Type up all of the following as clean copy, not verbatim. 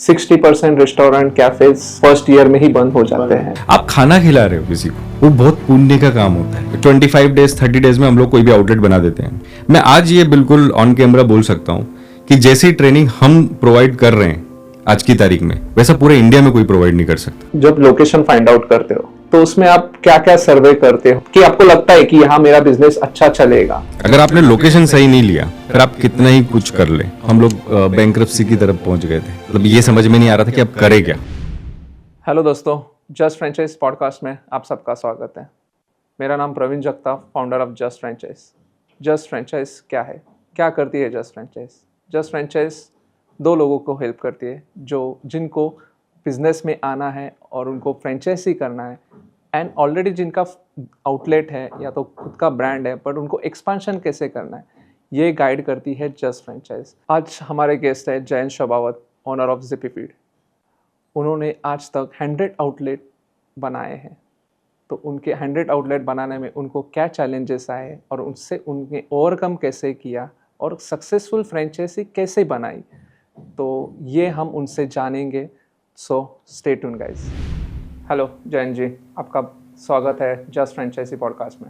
60% restaurant cafes first year में ही बंद हो जाते हैं। आप खाना खिला रहे हो किसी को, वो बहुत पुण्य का काम होता है। 25 डेज 30 डेज में हम लोग कोई भी आउटलेट बना देते हैं। मैं आज ये बिल्कुल ऑन कैमरा बोल सकता हूँ कि जैसी ट्रेनिंग हम प्रोवाइड कर रहे हैं आज की तारीख में, वैसा पूरे इंडिया में कोई प्रोवाइड नहीं कर सकता। जब लोकेशन फाइंड आउट करते हो तो उसमें आप क्या क्या सर्वे करते हो कि आपको लगता है कि यहाँ मेरा बिजनेस अच्छा चलेगा? अगर आपने लोकेशन सही नहीं लिया, फिर आप कितना ही कुछ कर ले। हम लोग बैंक्रप्सी की तरफ पहुंच गए थे, मतलब ये समझ में नहीं आ रहा था कि अब करें क्या। हेलो दोस्तों, जस्ट फ्रेंचाइज पॉडकास्ट में आप सबका स्वागत है। मेरा नाम Praveen Jagtap, founder of Just Franchise. Just Franchise क्या है, क्या करती है जस्ट फ्रेंचाइज? जस्ट फ्रेंचाइज दो लोगों को हेल्प करती है जिनको बिजनेस में आना है और उनको फ्रेंचाइजी करना है, एंड ऑलरेडी जिनका आउटलेट है या तो खुद का ब्रांड है बट उनको एक्सपांशन कैसे करना है, ये गाइड करती है जस्ट फ्रेंचाइज। आज हमारे गेस्ट है जयंत शबावत, ओनर ऑफ जिपी फीड। उन्होंने आज तक 100 आउटलेट बनाए हैं। तो उनके 100 आउटलेट बनाने में उनको क्या चैलेंजेस आए और उनसे उनने ओवरकम कैसे किया और सक्सेसफुल फ्रेंचाइजी कैसे बनाई, तो ये हम उनसे जानेंगे। So stay tuned guys. Hello Jayant ji, आपका स्वागत है जस्ट फ्रेंचाइजी पॉडकास्ट में।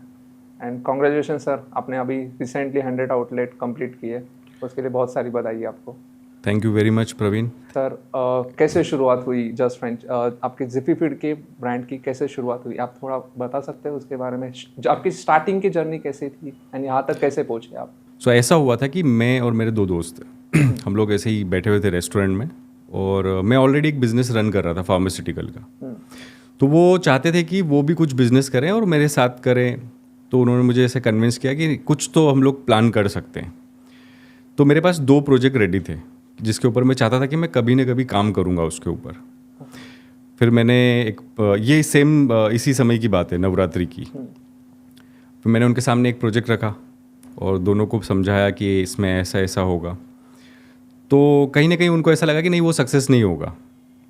एंड कॉन्ग्रेचुलेशन सर, आपने अभी रिसेंटली 100 आउटलेट कंप्लीट किए, उसके लिए बहुत सारी बधाई आपको। Thank you very much Praveen. Sir, कैसे शुरुआत हुई जस्ट आपके जिपी फीड के ब्रांड की कैसे शुरुआत हुई? आप थोड़ा बता सकते हैं उसके बारे में, आपकी स्टार्टिंग की जर्नी कैसी थी एंड यहाँ तक कैसे पहुँचे आप? सो ऐसा हुआ था कि मैं और मेरे दो दोस्त हम लोग ऐसे ही बैठे हुए थे रेस्टोरेंट में, और मैं ऑलरेडी एक बिज़नेस रन कर रहा था फार्मास्यूटिकल का। तो वो चाहते थे कि वो भी कुछ बिज़नेस करें और मेरे साथ करें। तो उन्होंने मुझे ऐसे कन्विंस किया कि कुछ तो हम लोग प्लान कर सकते हैं। तो मेरे पास 2 प्रोजेक्ट रेडी थे जिसके ऊपर मैं चाहता था कि मैं कभी ना कभी काम करूँगा उसके ऊपर। फिर मैंने ये सेम इसी समय की बात है, नवरात्रि की। फिर मैंने उनके सामने एक प्रोजेक्ट रखा और दोनों को समझाया कि इसमें ऐसा ऐसा होगा। तो कहीं ना कहीं उनको ऐसा लगा कि नहीं, वो सक्सेस नहीं होगा।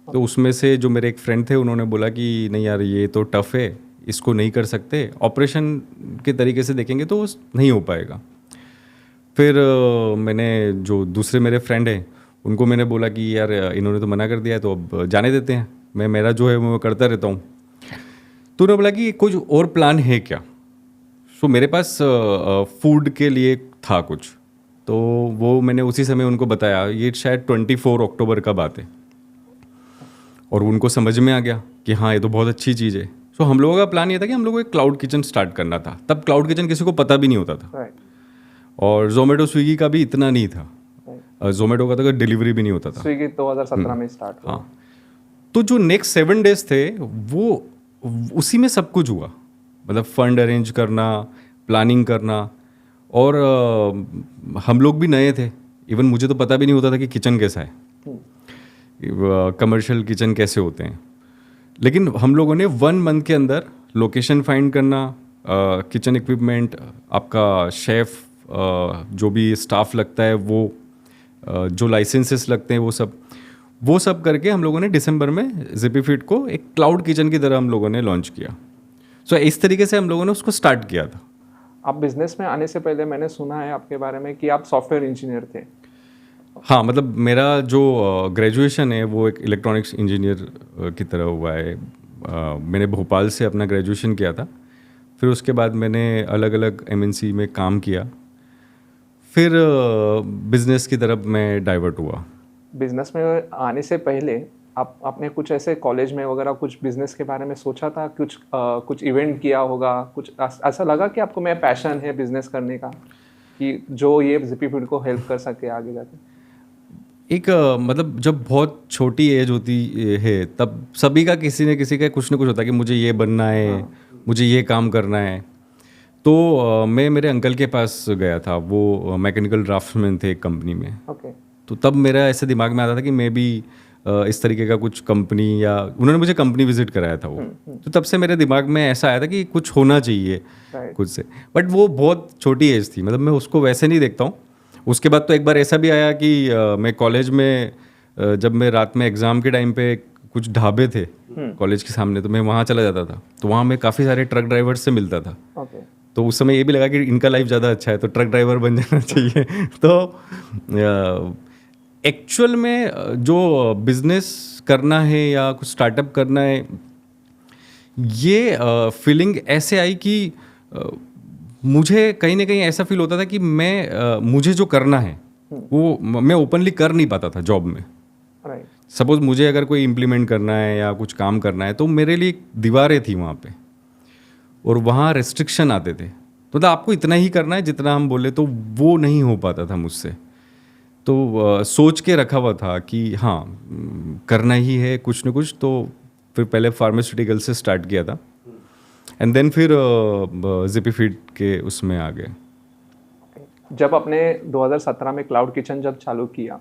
तो उसमें से जो मेरे एक फ्रेंड थे, उन्होंने बोला कि नहीं यार, ये तो टफ है, इसको नहीं कर सकते, ऑपरेशन के तरीके से देखेंगे तो नहीं हो पाएगा। फिर मैंने जो दूसरे मेरे फ्रेंड हैं उनको मैंने बोला कि यार इन्होंने तो मना कर दिया है, तो अब जाने देते हैं, मेरा जो है वो करता रहता हूँ। तो उन्होंने बोला कि कुछ और प्लान है क्या? सो मेरे पास फूड के लिए था कुछ, तो वो मैंने उसी समय उनको बताया। ये शायद 24 अक्टूबर का बात है, और उनको समझ में आ गया कि हाँ, ये तो बहुत अच्छी चीज़ है। सो हम लोगों का प्लान ये था कि हम लोगों को एक क्लाउड किचन स्टार्ट करना था। तब क्लाउड किचन किसी को पता भी नहीं होता था, और जोमेटो स्विगी का भी इतना नहीं था। जोमेटो का तो डिलीवरी भी नहीं होता था। स्विगी 2017 में स्टार्ट हुआ। हाँ, तो जो नेक्स्ट 7 डेज थे वो उसी में सब कुछ हुआ। मतलब फंड अरेंज करना, प्लानिंग करना, और हम लोग भी नए थे। इवन मुझे तो पता भी नहीं होता था कि किचन कैसा है, कमर्शियल किचन कैसे होते हैं। लेकिन हम लोगों ने 1 मंथ के अंदर लोकेशन फाइंड करना, किचन इक्विपमेंट, आपका शेफ़, जो भी स्टाफ लगता है वो, जो लाइसेंसेस लगते हैं वो सब करके हम लोगों ने दिसंबर में जिपी फीड को एक क्लाउड किचन की तरह हम लोगों ने लॉन्च किया। सो इस तरीके से हम लोगों ने उसको स्टार्ट किया था। आप बिजनेस में आने से पहले मैंने सुना है आपके बारे में कि आप सॉफ्टवेयर इंजीनियर थे। हाँ, मतलब मेरा जो ग्रेजुएशन है वो एक इलेक्ट्रॉनिक्स इंजीनियर की तरह हुआ है। मैंने भोपाल से अपना ग्रेजुएशन किया था। फिर उसके बाद मैंने अलग अलग एमएनसी में काम किया। फिर बिजनेस की तरफ मैं डाइवर्ट हुआ। बिजनेस में आने से पहले आपने कुछ ऐसे कॉलेज में वगैरह कुछ बिजनेस के बारे में सोचा था? कुछ इवेंट किया होगा, कुछ ऐसा लगा कि आपको मैं पैशन है बिजनेस करने का, कि जो ये जिपी फीड को हेल्प कर सके आगे जाके? एक मतलब जब बहुत छोटी एज होती है तब सभी का किसी न किसी का कुछ ना कुछ होता है कि मुझे ये बनना है, मुझे ये काम करना है। तो मैं मेरे अंकल के पास गया था, वो मैकेनिकल ड्राफ्ट्समैन थे एक कंपनी में। तो तब मेरा ऐसे दिमाग में आता था कि मैं भी इस तरीके का कुछ कंपनी, या उन्होंने मुझे कंपनी विजिट कराया था वो। तो तब से मेरे दिमाग में ऐसा आया था कि कुछ होना चाहिए कुछ से। बट वो बहुत छोटी एज थी, मतलब मैं उसको वैसे नहीं देखता हूँ। उसके बाद तो एक बार ऐसा भी आया कि मैं कॉलेज में जब मैं रात में एग्ज़ाम के टाइम पे कुछ ढाबे थे कॉलेज के सामने, तो मैं वहाँ चला जाता था। तो वहाँ मैं काफ़ी सारे ट्रक ड्राइवर्स से मिलता था। तो उस समय ये भी लगा कि इनका लाइफ ज़्यादा अच्छा है तो ट्रक ड्राइवर बन जाना चाहिए। तो एक्चुअल में जो बिजनेस करना है या कुछ स्टार्टअप करना है, ये फीलिंग ऐसे आई कि मुझे कहीं ना कहीं ऐसा फील होता था कि मुझे जो करना है वो मैं ओपनली कर नहीं पाता था जॉब में। राइट। सपोज मुझे अगर कोई इम्प्लीमेंट करना है या कुछ काम करना है तो मेरे लिए दीवारें थी वहाँ पे, और वहाँ रेस्ट्रिक्शन आते थे। तो आपको इतना ही करना है जितना हम बोले, तो वो नहीं हो पाता था मुझसे। तो सोच के रखा हुआ था कि हाँ करना ही है कुछ न कुछ। तो फिर पहले फार्मास्यूटिकल से स्टार्ट किया था, एंड देन फिर जिपीफीड के उसमें आ गए। जब आपने 2017 में क्लाउड किचन जब चालू किया,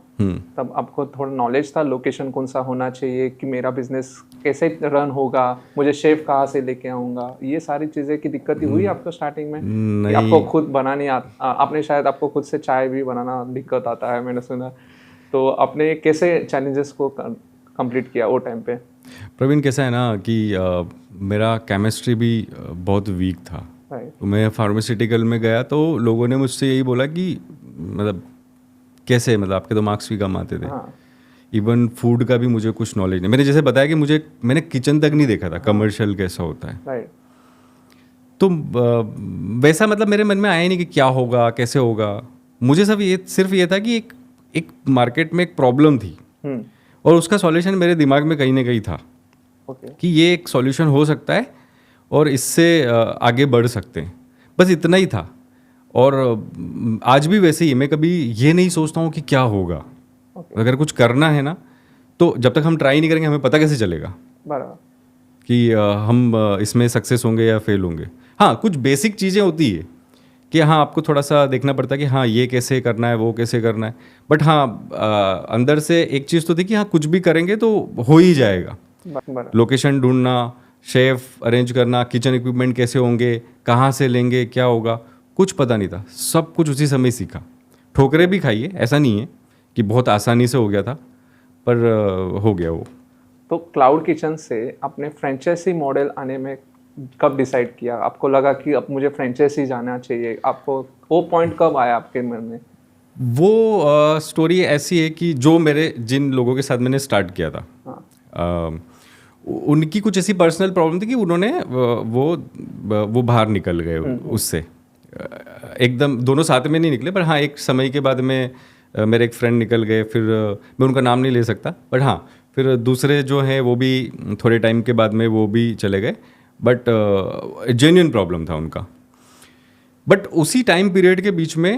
तब आपको थोड़ा नॉलेज था लोकेशन कौन सा होना चाहिए, कि मेरा बिजनेस कैसे रन होगा, मुझे शेफ कहाँ से लेके आऊँगा, ये सारी चीज़ें की दिक्कत हुई आपको स्टार्टिंग में? नहीं। कि आपको खुद बनानी आपने शायद आपको खुद से चाय भी बनाना दिक्कत आता है, मैंने सुना। तो आपने कैसे चैलेंजेस को कंप्लीट किया वो टाइम पे? प्रवीण, कैसा है ना कि मेरा केमिस्ट्री भी बहुत वीक था। तो मैं फार्मास्यूटिकल में गया तो लोगों ने मुझसे यही बोला कि मतलब कैसे, मतलब आपके तो मार्क्स भी कम आते थे। इवन फूड का भी मुझे कुछ नॉलेज नहीं। मैंने जैसे बताया कि मैंने किचन तक नहीं देखा था कमर्शियल कैसा होता है। तो वैसा मतलब मेरे मन में आया नहीं कि क्या होगा कैसे होगा। मुझे सिर्फ ये था कि एक मार्केट में एक प्रॉब्लम थी और उसका सॉल्यूशन मेरे दिमाग में कहीं ना कहीं था कि ये एक सॉल्यूशन हो सकता है और इससे आगे बढ़ सकते हैं। बस इतना ही था। और आज भी वैसे ही, मैं कभी ये नहीं सोचता हूँ कि क्या होगा। अगर कुछ करना है ना, तो जब तक हम ट्राई नहीं करेंगे हमें पता कैसे चलेगा कि हम इसमें सक्सेस होंगे या फेल होंगे। हाँ, कुछ बेसिक चीज़ें होती है कि हाँ आपको थोड़ा सा देखना पड़ता है कि हाँ ये कैसे करना है, वो कैसे करना है। बट हाँ अंदर से एक चीज़ तो थी कि हाँ कुछ भी करेंगे तो हो ही जाएगा। लोकेशन ढूंढना, शेफ अरेंज करना, किचन इक्विपमेंट कैसे होंगे, कहाँ से लेंगे, क्या होगा, कुछ पता नहीं था। सब कुछ उसी समय सीखा। ठोकरें भी खाइए, ऐसा नहीं है कि बहुत आसानी से हो गया था, पर हो गया वो। तो क्लाउड किचन से अपने फ्रेंचाइजी मॉडल आने में कब डिसाइड किया? आपको लगा कि अब मुझे फ्रेंचाइजी जाना चाहिए, आपको वो पॉइंट कब आया आपके मन में? वो स्टोरी ऐसी है कि जिन लोगों के साथ मैंने स्टार्ट किया था, उनकी कुछ ऐसी पर्सनल प्रॉब्लम थी कि उन्होंने वो बाहर निकल गए उससे। एकदम दोनों साथ में नहीं निकले, पर हाँ एक समय के बाद में मेरे एक फ्रेंड निकल गए। फिर मैं उनका नाम नहीं ले सकता, बट हाँ फिर दूसरे जो हैं वो भी थोड़े टाइम के बाद में वो भी चले गए। बट जेन्युइन प्रॉब्लम था उनका। बट उसी टाइम पीरियड के बीच में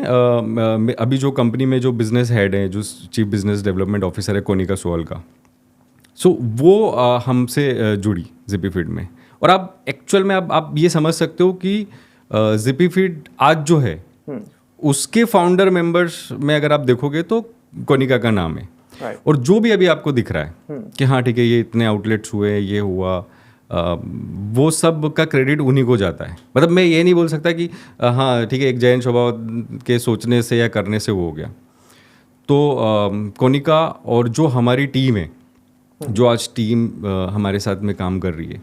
अभी जो कंपनी में जो बिजनेस हेड है, जो चीफ बिजनेस डेवलपमेंट ऑफिसर है कोनिका सोअल का, वो हमसे जुड़ी जिपीफीड में। और आप एक्चुअल में आप ये समझ सकते हो कि जिपीफीड आज जो है उसके फाउंडर मेंबर्स में अगर आप देखोगे तो कोनिका का नाम है। और जो भी अभी आपको दिख रहा है कि हाँ ठीक है ये इतने आउटलेट्स हुए, ये हुआ, वो सब का क्रेडिट उन्हीं को जाता है। मतलब मैं ये नहीं बोल सकता कि हाँ ठीक है एक जैन स्वभाव के सोचने से या करने से वो हो गया। तो कोनिका और जो हमारी टीम है, जो आज टीम हमारे साथ में काम कर रही है,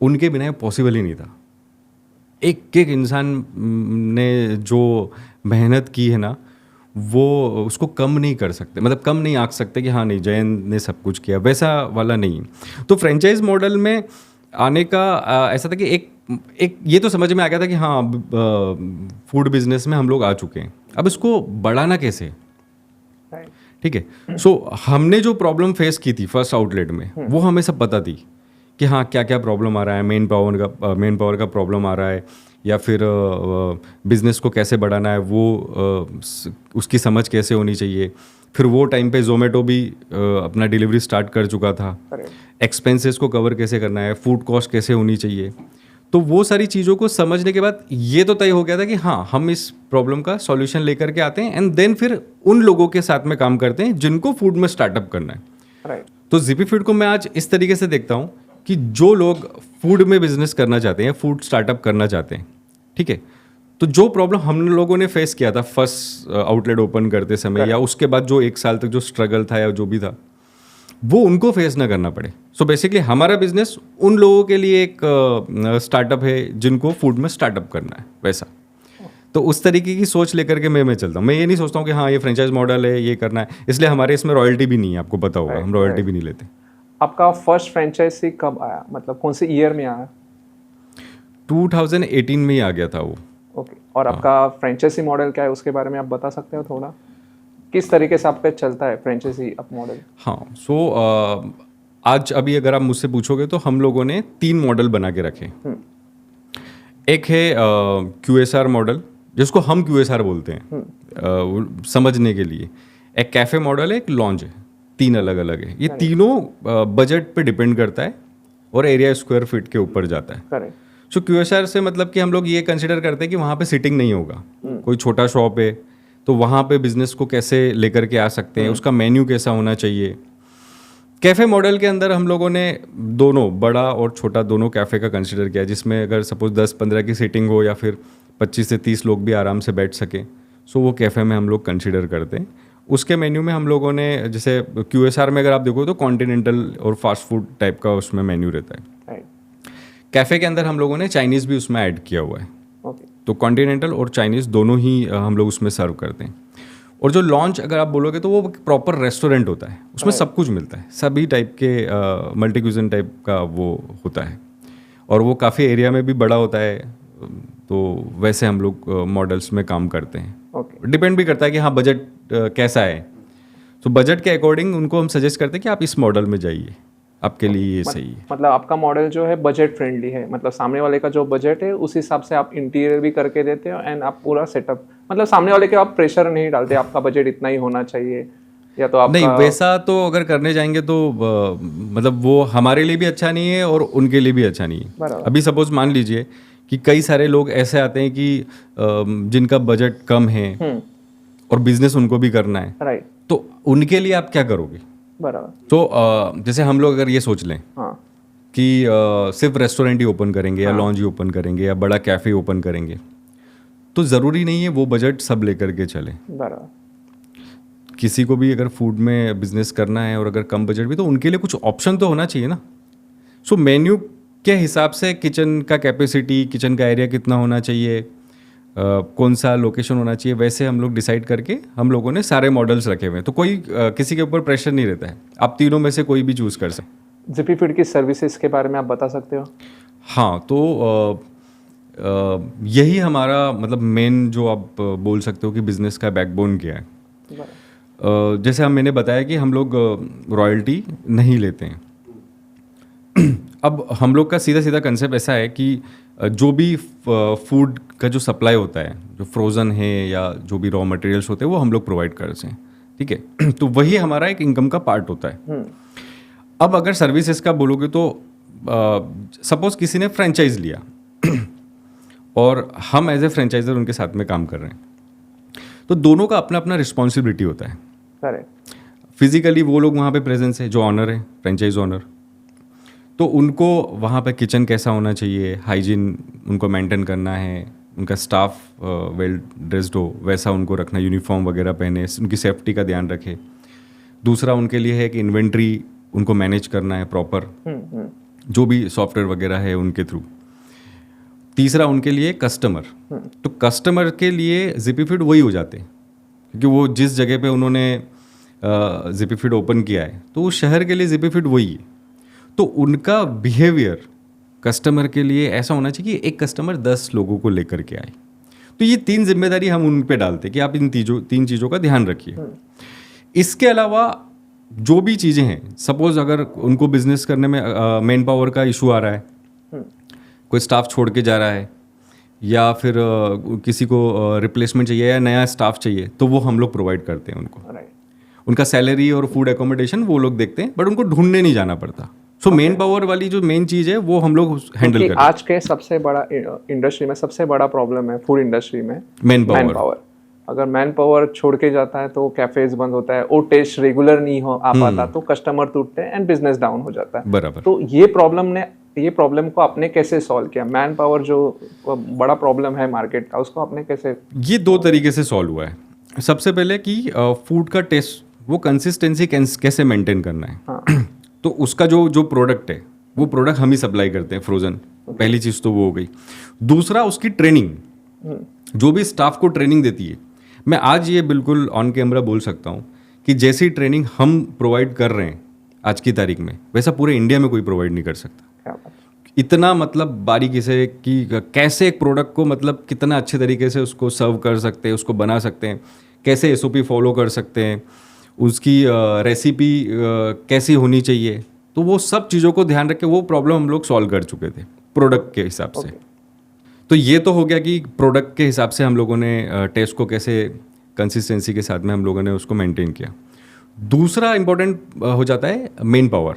उनके बिना पॉसिबल ही नहीं था। एक एक इंसान ने जो मेहनत की है ना, वो उसको कम नहीं कर सकते, मतलब कम नहीं आंक सकते कि हाँ नहीं जयन ने सब कुछ किया, वैसा वाला नहीं। तो फ्रेंचाइज मॉडल में आने का ऐसा था कि एक ये तो समझ में आ गया था कि हाँ फूड बिजनेस में हम लोग आ चुके हैं, अब इसको बढ़ाना कैसे, ठीक है। सो हमने जो प्रॉब्लम फेस की थी फर्स्ट आउटलेट में, वो हमें सब पता थी कि हाँ क्या क्या प्रॉब्लम आ रहा है। मेन पावर का प्रॉब्लम आ रहा है, या फिर बिजनेस को कैसे बढ़ाना है, वो उसकी समझ कैसे होनी चाहिए। फिर वो टाइम पे जोमेटो भी अपना डिलीवरी स्टार्ट कर चुका था। एक्सपेंसेस को कवर कैसे करना है, फूड कॉस्ट कैसे होनी चाहिए। तो वो सारी चीज़ों को समझने के बाद ये तो तय हो गया था कि हाँ हम इस प्रॉब्लम का सॉल्यूशन लेकर के आते हैं, एंड देन फिर उन लोगों के साथ में काम करते हैं जिनको फूड में स्टार्टअप करना है। तो जिपीफीड को मैं आज इस तरीके से देखता हूँ कि जो लोग फूड में बिजनेस करना चाहते हैं, फूड स्टार्टअप करना चाहते हैं, ठीक है, तो जो प्रॉब्लम हम लोगों ने फेस किया था फर्स्ट आउटलेट ओपन करते समय, या उसके बाद जो 1 साल तक जो स्ट्रगल था या जो भी था, वो उनको फेस ना करना पड़े। सो बेसिकली हमारा बिजनेस उन लोगों के लिए एक स्टार्टअप है जिनको फूड में स्टार्टअप करना है, वैसा। तो उस तरीके की सोच लेकर के मैं चलता हूँ। मैं ये नहीं सोचता हूँ कि हाँ ये फ्रेंचाइज मॉडल है, ये करना है, इसलिए हमारे इसमें रॉयल्टी भी नहीं है, आपको पता होगा, हम रॉयल्टी भी नहीं लेते। आपका फर्स्ट फ्रेंचाइजी कब आया, मतलब कौन से ईयर में आया? 2018 में ही आ गया था वो। ओके। और आपका फ्रेंचाइजी मॉडल क्या है, उसके बारे में आप बता सकते हो थोड़ा, किस तरीके से आपका चलता है फ्रेंचाइजी अप मॉडल? हाँ, सो आज अभी अगर आप मुझसे पूछोगे तो हम लोगों ने 3 मॉडल बना के रखे। एक है QSR मॉडल, जिसको हम QSR बोलते हैं समझने के लिए। एक कैफ़े मॉडल है, एक लॉन्ज है, 3 अलग अलग है। ये तीनों बजट पे डिपेंड करता है और एरिया स्क्वायर फीट के ऊपर जाता है। करेक्ट। सो QSR से मतलब कि हम लोग ये कंसिडर करते हैं कि वहाँ पे सिटिंग नहीं होगा। कोई छोटा शॉप है तो वहाँ पे बिजनेस को कैसे लेकर के आ सकते हैं, उसका मेन्यू कैसा होना चाहिए। कैफ़े मॉडल के अंदर हम लोगों ने दोनों, बड़ा और छोटा दोनों कैफ़े का कंसिडर किया, जिसमें अगर सपोज 10-15 की सीटिंग हो या फिर 25 से 30 लोग भी आराम से बैठ सकें, सो वो कैफ़े में हम लोग कंसिडर करते हैं। उसके मेन्यू में हम लोगों ने, जैसे QSR में अगर आप देखो तो कॉन्टिनेंटल और फास्ट फूड टाइप का उसमें मेन्यू रहता है। कैफ़े के अंदर हम लोगों ने चाइनीज़ भी उसमें ऐड किया हुआ है। तो कॉन्टिनेंटल और चाइनीज़ दोनों ही हम लोग उसमें सर्व करते हैं। और जो लॉन्च अगर आप बोलोगे तो वो प्रॉपर रेस्टोरेंट होता है, उसमें सब कुछ मिलता है, सभी टाइप के मल्टी क्यूजन टाइप का वो होता है, और वो काफ़ी एरिया में भी बड़ा होता है। तो वैसे हम लोग मॉडल्स में काम करते हैं। डिपेंड भी करता है कि हाँ बजट कैसा है, तो बजट के अकॉर्डिंग उनको हम सजेस्ट करते हैं कि आप इस मॉडल में जाइए, आपके लिए ये सही है। मतलब आपका मॉडल जो है बजट फ्रेंडली है, मतलब सामने वाले का जो बजट है उस हिसाब से आप इंटीरियर भी करके देते हो एंड आप पूरा सेटअप, मतलब सामने वाले के आप प्रेशर नहीं डालते आपका बजट इतना ही होना चाहिए, या तो आप नहीं, वैसा तो अगर करने जाएंगे तो मतलब वो हमारे लिए भी अच्छा नहीं है और उनके लिए भी अच्छा नहीं है। अभी सपोज मान लीजिए कि कई सारे लोग ऐसे आते हैं कि जिनका बजट कम है और बिजनेस उनको भी करना है, राइट, तो उनके लिए आप क्या करोगे? बराबर। तो जैसे हम लोग अगर ये सोच लें हाँ, कि सिर्फ रेस्टोरेंट ही ओपन करेंगे या लॉन्ज ही ओपन करेंगे या बड़ा कैफ़े ओपन करेंगे, तो ज़रूरी नहीं है वो बजट सब लेकर के चले। बराबर। किसी को भी अगर फूड में बिजनेस करना है और अगर कम बजट भी, तो उनके लिए कुछ ऑप्शन तो होना चाहिए ना। सो मेन्यू के हिसाब से किचन का कैपेसिटी, किचन का एरिया कितना होना चाहिए, कौन सा लोकेशन होना चाहिए, वैसे हम लोग डिसाइड करके हम लोगों ने सारे मॉडल्स रखे हुए हैं। तो कोई किसी के ऊपर प्रेशर नहीं रहता है, आप तीनों में से कोई भी चूज़ कर सकते। जिपी फीड की सर्विसेज के बारे में आप बता सकते हो? हाँ, तो यही हमारा मतलब मेन जो आप बोल सकते हो कि बिज़नेस का बैकबोन क्या है। जैसे मैंने बताया कि हम लोग रॉयल्टी नहीं लेते हैं। अब हम लोग का सीधा सीधा कंसेप्ट ऐसा है कि जो भी फूड का जो सप्लाई होता है, जो फ्रोज़न है या जो भी रॉ मटेरियल्स होते हैं, वो हम लोग प्रोवाइड करते हैं, ठीक है। तो वही हमारा एक इनकम का पार्ट होता है। अब अगर सर्विसेज का बोलोगे तो सपोज किसी ने फ्रेंचाइज लिया और हम एज ए फ्रेंचाइजर उनके साथ में काम कर रहे हैं, तो दोनों का अपना अपना रिस्पॉन्सिबिलिटी होता है। करेक्ट। फिजिकली वो लोग वहाँ पे प्रेजेंस है, जो ऑनर है, फ्रेंचाइज ऑनर, तो उनको वहाँ पे किचन कैसा होना चाहिए, हाइजीन उनको मेंटेन करना है, उनका स्टाफ वेल ड्रेस्ड हो वैसा उनको रखना, यूनिफॉर्म वगैरह पहने, उनकी सेफ्टी का ध्यान रखे। दूसरा उनके लिए है कि इन्वेंट्री उनको मैनेज करना है प्रॉपर, जो भी सॉफ्टवेयर वगैरह है उनके थ्रू। तीसरा उनके लिए कस्टमर, तो कस्टमर के लिए जिपी फीड वही हो जाते हैं, क्योंकि वो जिस जगह पे उन्होंने जिपी फीड ओपन किया है तो उस शहर के लिए जिपी फीड वही है। तो उनका बिहेवियर कस्टमर के लिए ऐसा होना चाहिए कि एक कस्टमर 10 लोगों को लेकर के आए। तो ये 3 जिम्मेदारी हम उन पे डालते हैं कि आप इन 3 चीज़ों का ध्यान रखिए। इसके अलावा जो भी चीज़ें हैं, सपोज अगर उनको बिजनेस करने में मैन पावर का इशू आ रहा है, कोई स्टाफ छोड़ के जा रहा है, या फिर किसी को रिप्लेसमेंट चाहिए या नया स्टाफ चाहिए, तो वो हम लोग प्रोवाइड करते हैं उनको। उनका सैलरी और फूड एकोमोडेशन वो लोग देखते हैं, बट उनको ढूंढने नहीं जाना पड़ता। सो मेन पावर वाली जो मेन चीज़ है वो हम लोग हैंडल करते हैं। आज के सबसे बड़ा इंडस्ट्री में सबसे बड़ा प्रॉब्लम है फूड इंडस्ट्री में मैन पावर। अगर मैन पावर छोड़ के जाता है तो कैफेज बंद होता है, वो टेस्ट रेगुलर नहीं हो आ पाता, तो कस्टमर टूटते हैं एंड बिजनेस डाउन हो जाता है। बराबर। तो ये प्रॉब्लम को आपने कैसे सॉल्व किया? मैन पावर जो बड़ा प्रॉब्लम है मार्केट का, उसको आपने कैसे? ये 2 तरीके से सॉल्व हुआ है। सबसे पहले कि फूड का टेस्ट, वो कंसिस्टेंसी कैसे मेंटेन करना है। हाँ। तो उसका जो प्रोडक्ट है वो प्रोडक्ट हम ही सप्लाई करते हैं, फ्रोजन। पहली चीज़ तो वो हो गई। दूसरा उसकी ट्रेनिंग, जो भी स्टाफ को ट्रेनिंग देती है, मैं आज ये बिल्कुल ऑन कैमरा बोल सकता हूँ कि जैसी ट्रेनिंग हम प्रोवाइड कर रहे हैं आज की तारीख में, वैसा पूरे इंडिया में कोई प्रोवाइड नहीं कर सकता। क्या बात। इतना मतलब बारीकी से कि कैसे एक प्रोडक्ट को मतलब कितना अच्छे तरीके से उसको सर्व कर सकते हैं, उसको बना सकते हैं, कैसे एसओपी फॉलो कर सकते हैं, उसकी रेसिपी कैसी होनी चाहिए, तो वो सब चीज़ों को ध्यान रख के वो प्रॉब्लम हम लोग सॉल्व कर चुके थे प्रोडक्ट के हिसाब से। तो ये तो हो गया कि प्रोडक्ट के हिसाब से हम लोगों ने टेस्ट को कैसे कंसिस्टेंसी के साथ में हम लोगों ने उसको मेंटेन किया। दूसरा इम्पोर्टेंट हो जाता है मेन पावर।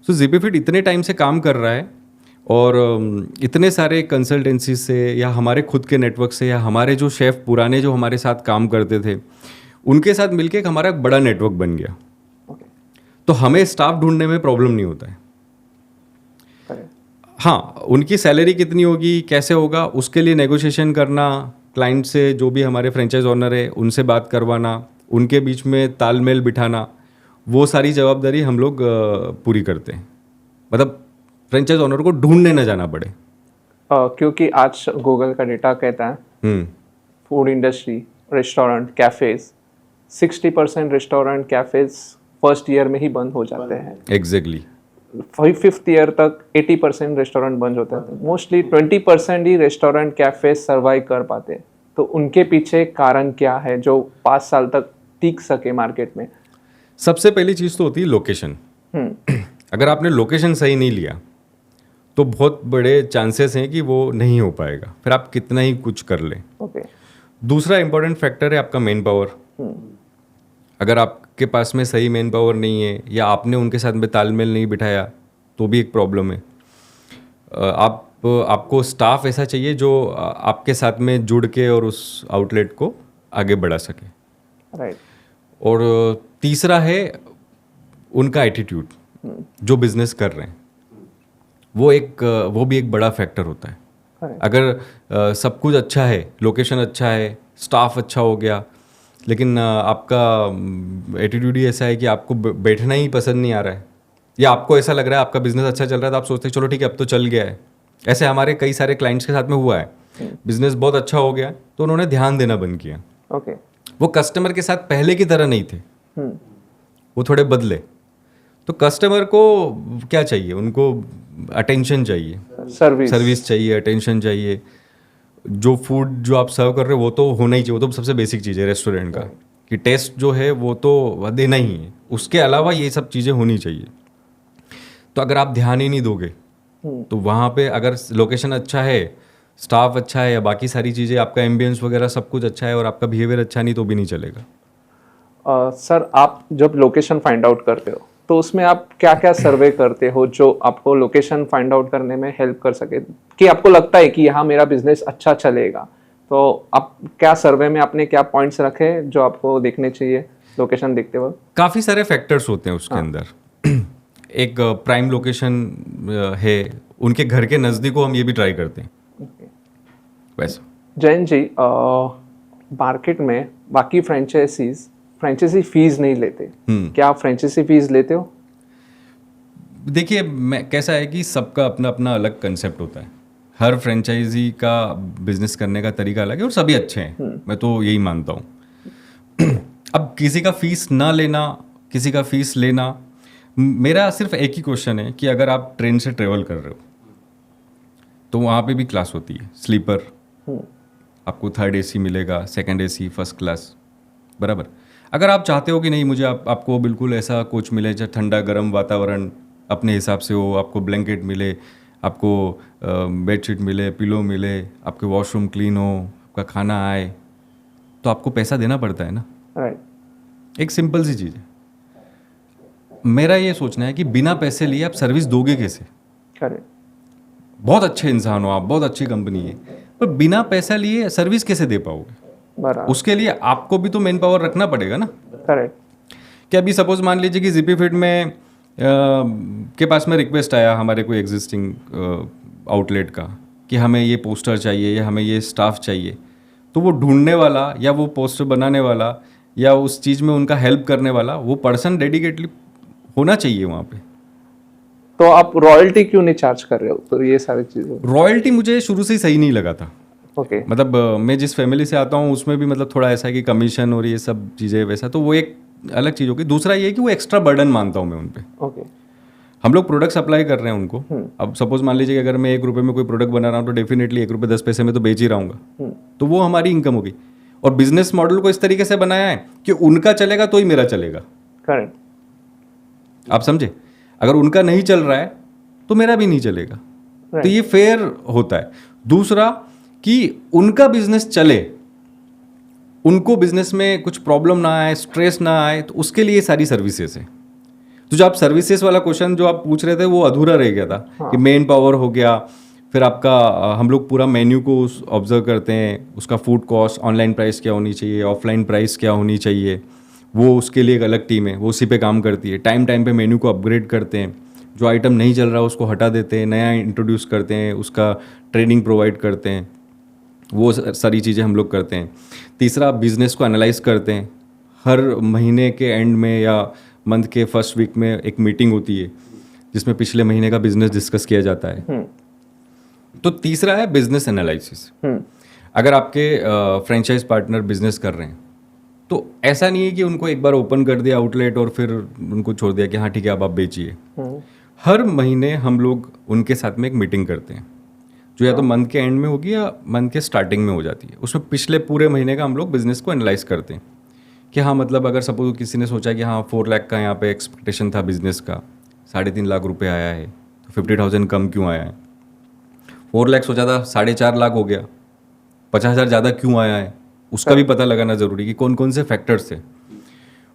सो ZippyFit इतने टाइम से काम कर रहा है और इतने सारे कंसल्टेंसी से या हमारे खुद के नेटवर्क से या हमारे जो शेफ़ पुराने जो हमारे साथ काम करते थे उनके साथ मिलके एक हमारा बड़ा नेटवर्क बन गया। तो हमें स्टाफ ढूंढने में प्रॉब्लम नहीं होता है। हाँ, उनकी सैलरी कितनी होगी, कैसे होगा, उसके लिए नेगोशिएशन करना, क्लाइंट से जो भी हमारे फ्रेंचाइज ओनर है उनसे बात करवाना, उनके बीच में तालमेल बिठाना, वो सारी जवाबदारी हम लोग पूरी करते हैं। मतलब फ्रेंचाइज ओनर को ढूंढने न जाना पड़े। क्योंकि आज गूगल का डेटा कहता है food industry, restaurant, cafes, 60% restaurant cafes first year में ही बंद हो जाते हैं। एग्जैक्टली। 5th ईयर तक 80% रेस्टोरेंट बंद होते हैं। मोस्टली 20% ही रेस्टोरेंट कैफेज सर्वाइव कर पाते हैं। तो उनके पीछे कारण क्या है जो 5 साल तक टिक सके मार्केट में? सबसे पहली चीज़ तो होती है लोकेशन। अगर आपने लोकेशन सही नहीं लिया तो बहुत बड़े चांसेस हैं कि वो नहीं हो पाएगा, फिर आप कितना ही कुछ कर लें। दूसरा इंपॉर्टेंट फैक्टर है आपका मेन पावर। अगर आपके पास में सही मेन पावर नहीं है या आपने उनके साथ में तालमेल नहीं बिठाया तो भी एक प्रॉब्लम है। आपको स्टाफ ऐसा चाहिए जो आपके साथ में जुड़ के और उस आउटलेट को आगे बढ़ा सके। राइट। और तीसरा है उनका एटीट्यूड, जो बिजनेस कर रहे हैं वो भी एक बड़ा फैक्टर होता है। अगर सब कुछ अच्छा है, लोकेशन अच्छा है, स्टाफ अच्छा हो गया, लेकिन आपका एटीट्यूड ही ऐसा है कि आपको बैठना ही पसंद नहीं आ रहा है, या आपको ऐसा लग रहा है आपका बिजनेस अच्छा चल रहा है तो आप सोचते हैं चलो ठीक है अब तो चल गया है। ऐसे हमारे कई सारे क्लाइंट्स के साथ में हुआ है। बिजनेस बहुत अच्छा हो गया तो उन्होंने ध्यान देना बंद किया। वो कस्टमर के साथ पहले की तरह नहीं थे, वो थोड़े बदले। तो कस्टमर को क्या चाहिए, उनको अटेंशन चाहिए, सर्विस चाहिए, अटेंशन चाहिए। जो फूड जो आप सर्व कर रहे हो वो तो होना ही चाहिए, वो तो सबसे बेसिक चीज़ है रेस्टोरेंट का, कि टेस्ट जो है वो तो देना ही है, उसके अलावा ये सब चीज़ें होनी चाहिए। तो अगर आप ध्यान ही नहीं दोगे तो वहाँ पे अगर लोकेशन अच्छा है, स्टाफ अच्छा है या बाकी सारी चीज़ें, आपका एम्बियंस वगैरह सब कुछ अच्छा है और आपका बिहेवियर अच्छा नहीं तो भी नहीं चलेगा। सर, आप जब लोकेशन फाइंड आउट करते हो तो उसमें आप क्या क्या सर्वे करते हो जो आपको लोकेशन फाइंड आउट करने में हेल्प कर सके, कि आपको लगता है कि यहाँ मेरा बिजनेस अच्छा चलेगा? तो आप क्या सर्वे में आपने क्या पॉइंट्स रखे जो आपको देखने चाहिए लोकेशन देखते वक्त? काफ़ी सारे फैक्टर्स होते हैं उसके अंदर। एक प्राइम लोकेशन है, उनके घर के नज़दीक को हम ये भी ट्राई करते हैं। वैसा जैन जी, मार्केट में बाकी फ्रेंचाइजी फीस नहीं लेते, क्या आप फ्रेंचाइजी फीस लेते हो? देखिए, मैं कैसा है कि सबका अपना अपना अलग कंसेप्ट होता है। हर फ्रेंचाइजी का बिजनेस करने का तरीका अलग है और सभी अच्छे हैं, मैं तो यही मानता हूँ। अब किसी का फीस ना लेना, किसी का फीस लेना, मेरा सिर्फ एक ही क्वेश्चन है कि अगर आप ट्रेन से ट्रेवल कर रहे हो तो वहाँ पे भी क्लास होती है। स्लीपर आपको 3rd AC मिलेगा, 2nd AC, फर्स्ट क्लास, बराबर। अगर आप चाहते हो कि नहीं मुझे आपको बिल्कुल ऐसा कोच मिले जो ठंडा गर्म वातावरण अपने हिसाब से हो, आपको ब्लैंकेट मिले, आपको बेडशीट मिले, पिलो मिले, आपके वॉशरूम क्लीन हो, आपका खाना आए, तो आपको पैसा देना पड़ता है ना। राइट। एक सिंपल सी चीज़ है। मेरा ये सोचना है कि बिना पैसे लिए आप सर्विस दोगे कैसे? करेक्ट। बहुत अच्छे इंसान हो आप, बहुत अच्छी कंपनी है, पर बिना पैसा लिए सर्विस कैसे दे पाओगे? उसके लिए आपको भी तो मेन पावर रखना पड़ेगा ना। करेक्ट। कि अभी सपोज मान लीजिए कि ZippyFit में के पास में रिक्वेस्ट आया हमारे कोई एग्जिस्टिंग आउटलेट का कि हमें ये पोस्टर चाहिए या हमें ये स्टाफ चाहिए, तो वो ढूंढने वाला या वो पोस्टर बनाने वाला या उस चीज़ में उनका हेल्प करने वाला वो पर्सन डेडिकेटली होना चाहिए वहाँ पे। तो आप रॉयल्टी क्यों नहीं चार्ज कर रहे हो? तो ये सारी चीज़ें, रॉयल्टी मुझे शुरू से ही सही नहीं लगा था। ओके मतलब मैं जिस फैमिली से आता हूँ उसमें भी मतलब थोड़ा ऐसा है कि कमीशन और ये सब चीज़ें वैसा, तो वो एक अलग चीज़ होगी। दूसरा ये है कि वो एक्स्ट्रा बर्डन मानता हूँ मैं उन पे। ओके हम लोग प्रोडक्ट सप्लाई कर रहे हैं उनको। अब सपोज मान लीजिए कि अगर मैं 1 रुपये में कोई प्रोडक्ट बना रहा हूँ तो डेफिनेटली 1 रुपये 10 पैसे में तो बेच ही रहूँगा, तो वो हमारी इनकम होगी। और बिजनेस मॉडल को इस तरीके से बनाया है कि उनका चलेगा तो ही मेरा चलेगा। करेक्ट आप समझे? अगर उनका नहीं चल रहा है तो मेरा भी नहीं चलेगा। तो ये फेयर होता है। दूसरा कि उनका बिजनेस चले, उनको बिजनेस में कुछ प्रॉब्लम ना आए, स्ट्रेस ना आए, तो उसके लिए सारी सर्विसेज है। तो जो आप सर्विसेज वाला क्वेश्चन जो आप पूछ रहे थे वो अधूरा रह गया था। कि मेन पावर हो गया, फिर आपका हम लोग पूरा मेन्यू को ऑब्जर्व करते हैं, उसका फूड कॉस्ट, ऑनलाइन प्राइस क्या होनी चाहिए, ऑफलाइन प्राइस क्या होनी चाहिए, वो उसके लिए एक अलग टीम है, वो उसी पे काम करती है। टाइम टाइम पे मेन्यू को अपग्रेड करते हैं, जो आइटम नहीं चल रहा उसको हटा देते हैं, नया इंट्रोड्यूस करते हैं, उसका ट्रेनिंग प्रोवाइड करते हैं, वो सारी चीज़ें हम लोग करते हैं। तीसरा, बिजनेस को एनालाइज करते हैं। हर महीने के एंड में या मंथ के फर्स्ट वीक में एक मीटिंग होती है जिसमें पिछले महीने का बिजनेस डिस्कस किया जाता है। तो तीसरा है बिजनेस एनालिसिस। अगर आपके फ्रेंचाइज पार्टनर बिजनेस कर रहे हैं तो ऐसा नहीं है कि उनको एक बार ओपन कर दिया आउटलेट और फिर उनको छोड़ दिया कि हाँ ठीक है अब आप बेचिए। हर महीने हम लोग उनके साथ में एक मीटिंग करते हैं, जो या तो मंथ के एंड में होगी या मंथ के स्टार्टिंग में हो जाती है। उसमें पिछले पूरे महीने का हम लोग बिजनेस को एनालाइज करते हैं कि हाँ मतलब अगर सपोज किसी ने सोचा कि हाँ 4 लाख का यहाँ पे एक्सपेक्टेशन था बिजनेस का, 3.5 लाख रुपए आया है, तो 50,000 कम क्यों आया है? 4 लाख सोचा था 4.5 लाख हो गया, 50,000 ज़्यादा क्यों आया है? उसका भी पता लगाना ज़रूरी कि कौन कौन से फैक्टर्स थे।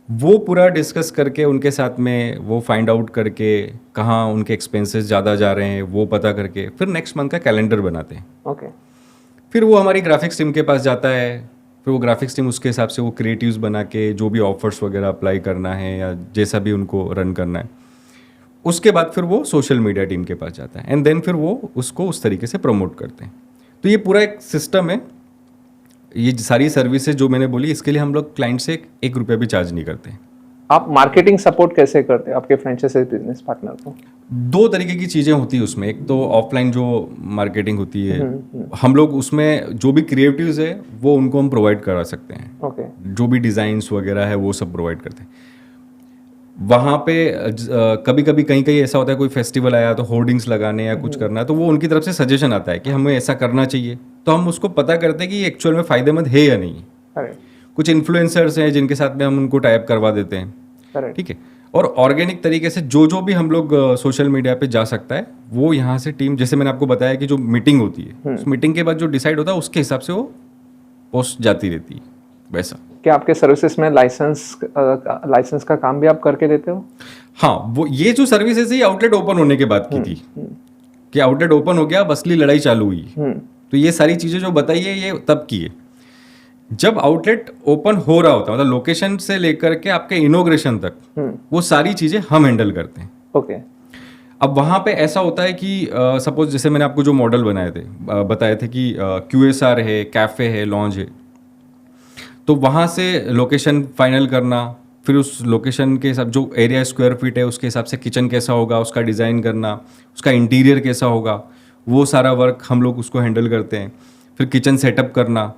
वो पूरा डिस्कस करके उनके साथ में वो फाइंड आउट करके कहाँ उनके एक्सपेंसेस ज़्यादा जा रहे हैं वो पता करके फिर नेक्स्ट मंथ का कैलेंडर बनाते हैं। ओके फिर वो हमारी ग्राफिक्स टीम के पास जाता है, फिर वो ग्राफिक्स टीम उसके हिसाब से वो क्रिएटिव्स बना के जो भी ऑफर्स वगैरह अप्लाई करना है या जैसा भी उनको रन करना है, उसके बाद फिर वो सोशल मीडिया टीम के पास जाता है एंड देन फिर वो उसको उस तरीके से प्रमोट करते हैं। तो ये पूरा एक सिस्टम है। ये सारी सर्विसेज जो मैंने बोली इसके लिए हम लोग क्लाइंट से 1 रुपया भी चार्ज नहीं करते हैं। आप मार्केटिंग सपोर्ट कैसे करते हैं आपके फ्रेंचाइजी बिजनेस पार्टनर को? 2 तरीके की चीज़ें होती है उसमें। एक तो ऑफलाइन जो मार्केटिंग होती है, हम लोग उसमें जो भी क्रिएटिव्स है वो उनको हम प्रोवाइड करा सकते हैं। ओके जो भी डिज़ाइंस वगैरह है वो सब प्रोवाइड करते हैं। वहाँ पे कभी कभी कहीं कहीं ऐसा होता है कोई फेस्टिवल आया तो होर्डिंग्स लगाने या कुछ करना है, तो वो उनकी तरफ से सजेशन आता है कि हमें ऐसा करना चाहिए, तो हम उसको पता करते हैं कि ये एक्चुअल में फ़ायदेमंद है या नहीं। कुछ इन्फ्लुएंसर्स हैं जिनके साथ में हम उनको टाइप करवा देते हैं, ठीक है। और ऑर्गेनिक तरीके से जो जो भी हम लोग सोशल मीडिया पे जा सकता है वो यहाँ से टीम, जैसे मैंने आपको बताया कि जो मीटिंग होती है उस मीटिंग के बाद जो डिसाइड होता है उसके हिसाब से वो पोस्ट जाती रहती है। वैसा क्या आपके सर्विसेज में लाइसेंस का काम भी आप करके देते हो? हाँ, वो ये जो सर्विसेज है आउटलेट ओपन होने के बाद की थी कि आउटलेट ओपन हो गया, असली लड़ाई चालू हुई। तो ये सारी चीज़ें जो बताई है ये तब की है जब आउटलेट ओपन हो रहा होता है, मतलब लोकेशन से लेकर के आपके इनोग्रेशन तक वो सारी चीज़ें हम हैंडल करते हैं। ओके अब वहाँ पे ऐसा होता है कि सपोज जैसे मैंने आपको जो मॉडल बताए थे कि QSR है, कैफ़े है, लॉन्ज है, तो वहाँ से लोकेशन फाइनल करना, फिर उस लोकेशन के हिसाब जो एरिया स्क्वायर फीट है उसके हिसाब से किचन कैसा होगा उसका डिज़ाइन करना, उसका इंटीरियर कैसा होगा, वो सारा वर्क हम लोग उसको हैंडल करते हैं। फिर किचन सेटअप करना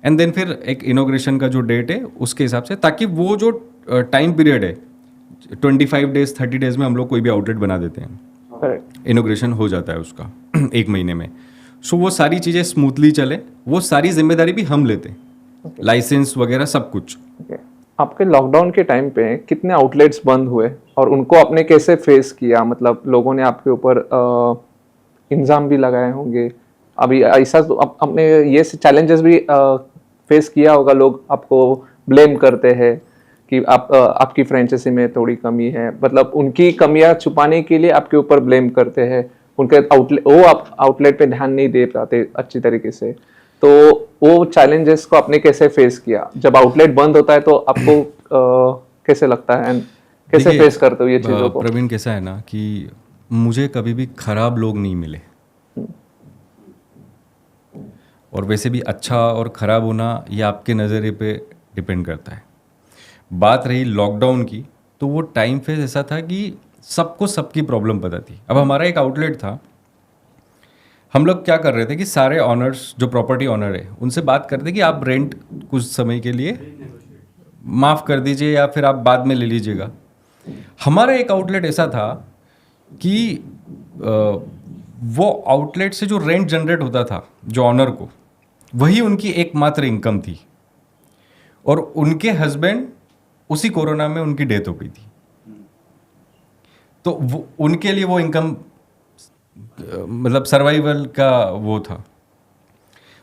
एंड देन फिर एक इनोग्रेशन का जो डेट है उसके हिसाब से, ताकि वो जो टाइम पीरियड है 25 डेज 30 डेज में हम लोग कोई भी आउटलेट बना देते हैं, इनोग्रेशन हो जाता है उसका 1 महीने में। सो वो सारी चीज़ें स्मूथली चले, वो सारी जिम्मेदारी भी हम लेते हैं, लाइसेंस वगैरह सब कुछ। आपके लॉकडाउन के टाइम पे कितने आउटलेट्स बंद हुए और उनको आपने कैसे फेस किया? मतलब लोगों ने आपके ऊपर इल्ज़ाम भी लगाए होंगे, अभी ऐसा तो आपने ये चैलेंजेस भी फेस किया होगा, लोग आपको ब्लेम करते हैं कि आपकी फ्रेंचाइजी में थोड़ी कमी है, मतलब उनकी कमियां छुपाने के लिए आपके ऊपर ब्लेम करते हैं, उनके आउटलेट पे ध्यान नहीं दे पाते अच्छी तरीके से। तो वो चैलेंजेस को आपने कैसे फेस किया? जब आउटलेट बंद होता है तो आपको कैसे लगता है एंड कैसे फेस करते हो ये चीज़ों को? प्रवीण, कैसा है ना कि मुझे कभी भी खराब लोग नहीं मिले, और वैसे भी अच्छा और ख़राब होना ये आपके नज़रिए पे डिपेंड करता है। बात रही लॉकडाउन की, तो वो टाइम फेज ऐसा था कि सबको सबकी प्रॉब्लम पता थी। अब हमारा एक आउटलेट था, हम लोग क्या कर रहे थे कि सारे ऑनर्स जो प्रॉपर्टी ऑनर है उनसे बात करते थे कि आप रेंट कुछ समय के लिए माफ़ कर दीजिए या फिर आप बाद में ले लीजिएगा। हमारा एक आउटलेट ऐसा था कि वो आउटलेट से जो रेंट जनरेट होता था जो ऑनर को, वही उनकी एकमात्र इनकम थी। और उनके हस्बैंड उसी कोरोना में उनकी डेथ हो गई थी, तो वो उनके लिए वो इनकम मतलब सर्वाइवल का वो था।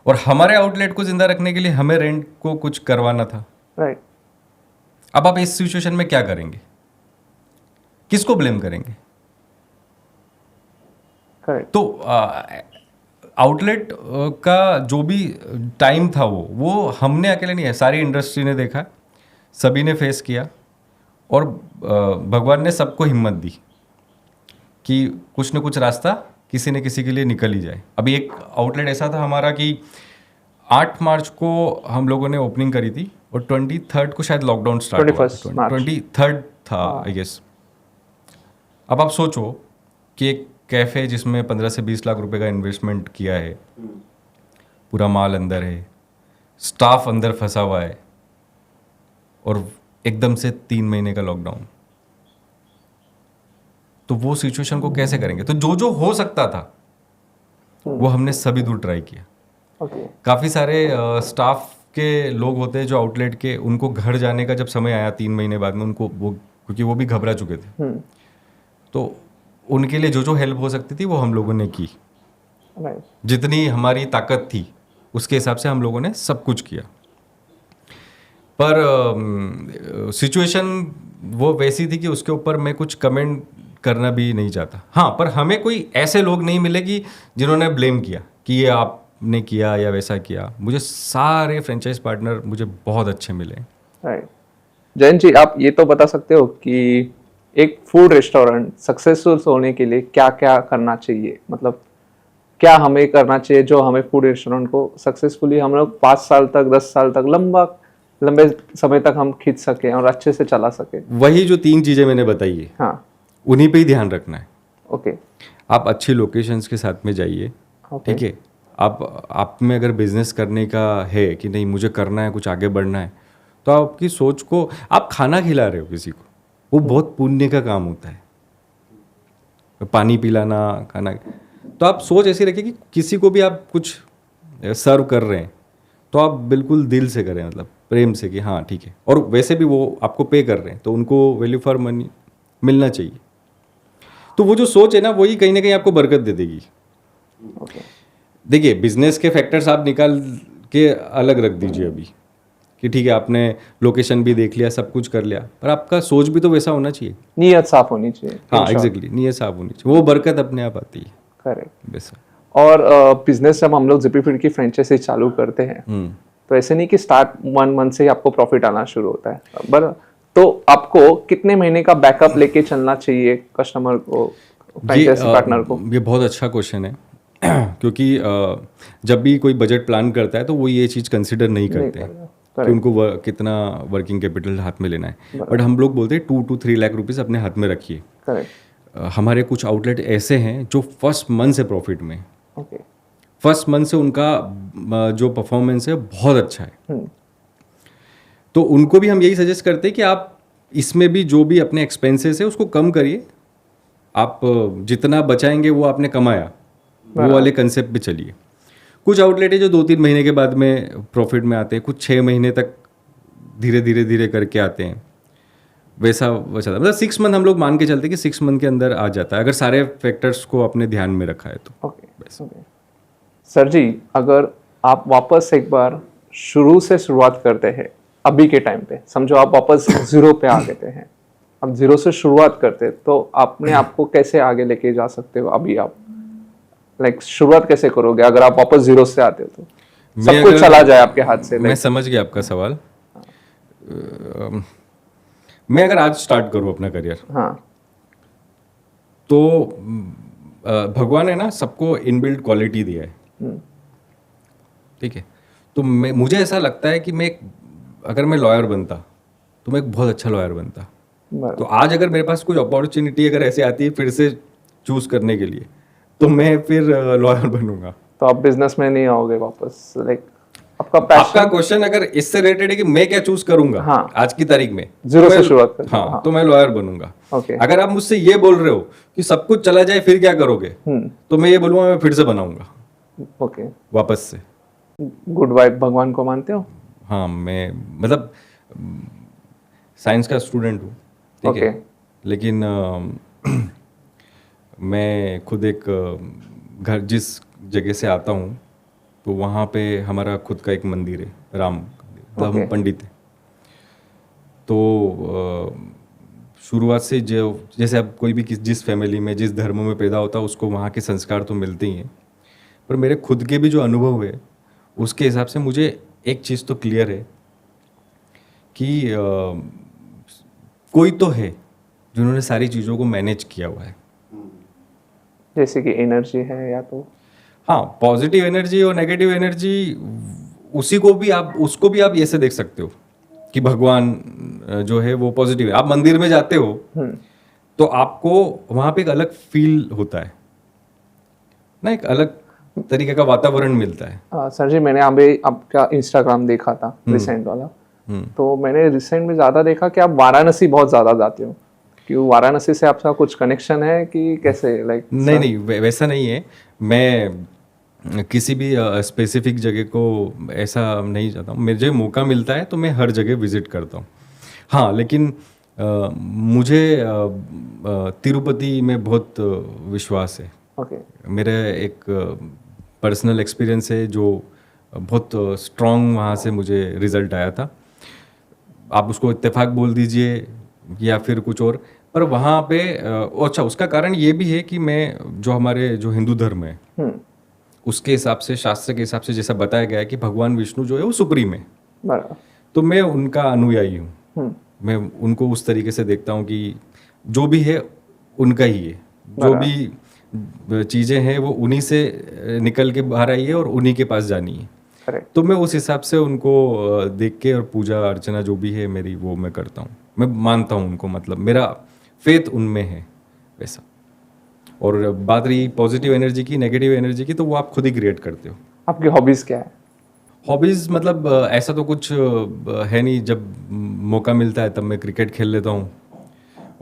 और हमारे आउटलेट को जिंदा रखने के लिए हमें रेंट को कुछ करवाना था। राइट। अब आप इस सिचुएशन में क्या करेंगे? किसको ब्लेम करेंगे? करेक्ट। तो आउटलेट का जो भी टाइम था वो हमने अकेले नहीं है, सारी इंडस्ट्री ने देखा, सभी ने फेस किया। और भगवान ने सबको हिम्मत दी कि कुछ न कुछ रास्ता किसी न किसी के लिए निकल ही जाए। अभी एक आउटलेट ऐसा था हमारा कि 8 मार्च को हम लोगों ने ओपनिंग करी थी और 23 को शायद लॉकडाउन स्टार्ट हुआ। 21 मार्च। 23 था आई गेस। अब आप सोचो कि एक कैफ़े जिसमें 15 से 20 लाख रुपए का इन्वेस्टमेंट किया है, पूरा माल अंदर है, स्टाफ अंदर फंसा हुआ है, और एकदम से 3 महीने का लॉकडाउन, तो वो सिचुएशन को कैसे करेंगे? तो जो जो हो सकता था वो हमने सभी दूर ट्राई किया। ओके। काफ़ी सारे स्टाफ के लोग होते हैं जो आउटलेट के, उनको घर जाने का जब समय आया 3 महीने बाद में, उनको वो, क्योंकि वो भी घबरा चुके थे, तो उनके लिए जो जो हेल्प हो सकती थी वो हम लोगों ने की। राइट। जितनी हमारी ताकत थी उसके हिसाब से हम लोगों ने सब कुछ किया। पर सिचुएशन वो वैसी थी कि उसके ऊपर मैं कुछ कमेंट करना भी नहीं चाहता। हाँ, पर हमें कोई ऐसे लोग नहीं मिले कि जिन्होंने ब्लेम किया कि ये आपने किया या वैसा किया। मुझे सारे फ्रेंचाइज पार्टनर मुझे बहुत अच्छे मिले। राइट। जयंत जी, आप ये तो बता सकते हो कि एक फूड रेस्टोरेंट सक्सेसफुल होने के लिए क्या क्या करना चाहिए? मतलब क्या हमें करना चाहिए जो हमें फूड रेस्टोरेंट को सक्सेसफुली हम लोग 5 साल तक, 10 साल तक, लंबे समय तक हम खींच सके और अच्छे से चला सके? वही जो 3 चीज़ें मैंने बताई है, हाँ। उन्हीं पे ही ध्यान रखना है। ओके। आप अच्छी लोकेशंस के साथ में जाइए, ओके। ठीक है। आप में अगर बिजनेस करने का है कि नहीं मुझे करना है, कुछ आगे बढ़ना है, तो आपकी सोच को, आप खाना खिला रहे हो किसी को, वो बहुत पुण्य का काम होता है। पानी पिलाना, खाना, तो आप सोच ऐसी रखिए कि किसी को भी आप कुछ सर्व कर रहे हैं तो आप बिल्कुल दिल से करें, मतलब प्रेम से कि हाँ ठीक है। और वैसे भी वो आपको पे कर रहे हैं तो उनको वैल्यू फॉर मनी मिलना चाहिए। तो वो जो सोच है ना, वही कहीं ना कहीं आपको बरकत दे देगी। ओके। देखिए, बिजनेस के फैक्टर्स आप निकाल के अलग रख दीजिए अभी, कि ठीक है आपने लोकेशन भी देख लिया, सब कुछ कर लिया, पर आपका सोच भी तो वैसा होना चाहिए। नीयत साफ होनी चाहिए। हाँ एग्जैक्टली, नीयत साफ होनी चाहिए, वो बरकत अपने आप आती है। करेक्ट। वैसा। और बिजनेस जब हम लोग जिपी फीड की फ्रेंचाइजी चालू करते हैं तो ऐसे नहीं कि स्टार्ट 1 मंथ से ही आपको प्रॉफिट आना शुरू होता है, बराबर? तो आपको कितने महीने का बैकअप लेके चलना चाहिए कस्टमर को, फ्रेंचाइजी पार्टनर को? ये बहुत अच्छा क्वेश्चन है क्योंकि जब भी कोई बजट प्लान करता है तो वो ये चीज़ कंसिडर नहीं करते हैं कि उनको कितना वर्किंग कैपिटल हाथ में लेना है। बट हम लोग बोलते हैं 2 to 3 लाख रुपीज़ अपने हाथ में रखिए। करेक्ट। हमारे कुछ आउटलेट ऐसे हैं जो फर्स्ट मंथ से प्रॉफिट में, ओके। फर्स्ट मंथ से उनका जो परफॉर्मेंस है बहुत अच्छा है। तो उनको भी हम यही सजेस्ट करते हैं कि आप इसमें भी जो भी अपने एक्सपेंसेस है उसको कम करिए। आप जितना बचाएंगे वो आपने कमाया, वो वाले कंसेप्ट पे चलिए। कुछ आउटलेट है जो 2-3 महीने के बाद में प्रॉफिट में आते हैं, कुछ 6 महीने तक धीरे धीरे करके आते हैं, वैसा बचा था। मतलब 6 मंथ हम लोग मान के चलते हैं कि 6 मंथ के अंदर आ जाता है, अगर सारे फैक्टर्स को अपने ध्यान में रखा है तो। ओके। सर जी, अगर आप वापस एक बार शुरू से शुरुआत करते हैं, अभी के टाइम पे समझो आप वापस 0 पे आ गए हैं, अब 0 से शुरुआत करते, तो आपने आपको कैसे आगे लेके जा सकते हो? अभी आप शुरुआत कैसे करोगे अगर आप वापस 0 से आते हो? तो सब कुछ चला जाए आपके हाथ से। मैं समझ गया आपका सवाल। मैं अगर आज स्टार्ट करूं अपना करियर, हाँ, तो भगवान ने ना सबको इनबिल्ट क्वालिटी दिया है, ठीक है। तो मुझे ऐसा लगता है कि अगर मैं लॉयर बनता तो मैं एक बहुत अच्छा लॉयर बनता। तो आज अगर मेरे पास कोई अपॉर्चुनिटी अगर ऐसे आती है फिर से चूज करने के लिए, तो मैं फिर लॉयर बनूंगा। तो आप बिजनेस में नहीं आओगे वापस, लाइक आपका आपका पैशन क्वेश्चन अगर इससे रिलेटेड है कि मैं क्या चूज करूंगा हाँ। आज की तारीख में, जीरो तो से मैं- शुरुआत करते हैं, हाँ, तो मैं लॉयर बनूंगा। ओके। अगर आप मुझसे ये बोल रहे हो कि सब कुछ चला जाए फिर क्या करोगे, तो मैं ये बोलूंगा मैं फिर से बनाऊंगा ओके। वापस से। गुड वाइब भगवान को मानते हो? हाँ, मैं मतलब साइंस का स्टूडेंट हूँ, ठीक है, ओके। लेकिन मैं खुद एक घर जिस जगह से आता हूँ तो वहाँ पे हमारा खुद का एक मंदिर है, राम मंदिर, मतलब हम ओके। पंडित हैं। तो शुरुआत से जो जैसे अब कोई भी जिस फैमिली में जिस धर्म में पैदा होता है उसको वहाँ के संस्कार तो मिलते ही हैं, पर मेरे खुद के भी जो अनुभव है उसके हिसाब से मुझे एक चीज़ तो क्लियर है कि कोई तो है जिन्होंने सारी चीज़ों को मैनेज किया हुआ है। जैसे कि एनर्जी है या तो हाँ, पॉजिटिव एनर्जी और नेगेटिव एनर्जी उसको भी आप ऐसे देख सकते हो कि भगवान जो है वो पॉजिटिव है। आप मंदिर में जाते हो तो आपको वहाँ पे एक अलग फील होता है ना, एक अलग तरीके का वातावरण मिलता है। सर जी, मैंने अभी आपका इंस्टाग्राम देखा था रिसेंट वाला, तो मैंने रिसेंट में ज़्यादा देखा कि आप वाराणसी बहुत ज़्यादा जाते हो। क्यों वाराणसी से आपका कुछ कनेक्शन है कि कैसे, लाइक? नहीं, वैसा नहीं है। मैं किसी भी स्पेसिफिक जगह को ऐसा नहीं चाहता हूँ। मुझे मौका मिलता है तो मैं हर जगह विजिट करता हूँ। हाँ, लेकिन मुझे तिरुपति में बहुत विश्वास है। ओके। मेरा एक पर्सनल एक्सपीरियंस है जो बहुत स्ट्रॉन्ग वहाँ से मुझे रिजल्ट आया था। आप उसको इत्तेफाक बोल दीजिए या फिर कुछ और, पर वहाँ पे अच्छा, उसका कारण ये भी है कि मैं जो हमारे जो हिंदू धर्म है उसके हिसाब से, शास्त्र के हिसाब से जैसा बताया गया है कि भगवान विष्णु जो है वो सुप्रीम है, बराबर। तो मैं उनका अनुयायी हूँ। मैं उनको उस तरीके से देखता हूँ कि जो भी है उनका ही है, जो भी चीज़ें हैं वो उन्हीं से निकल के बाहर आई है और उन्हीं के पास जानी है। करेक्ट। तो मैं उस हिसाब से उनको देख के और पूजा अर्चना जो भी है मेरी वो मैं करता हूँ। मैं मानता हूँ उनको, मतलब मेरा फेथ उनमें है वैसा। और बात रही पॉजिटिव एनर्जी की, नेगेटिव एनर्जी की, तो वो आप खुद ही क्रिएट करते हो। आपकी हॉबीज क्या है? हॉबीज़ मतलब ऐसा तो कुछ है नहीं। जब मौका मिलता है तब मैं क्रिकेट खेल लेता हूँ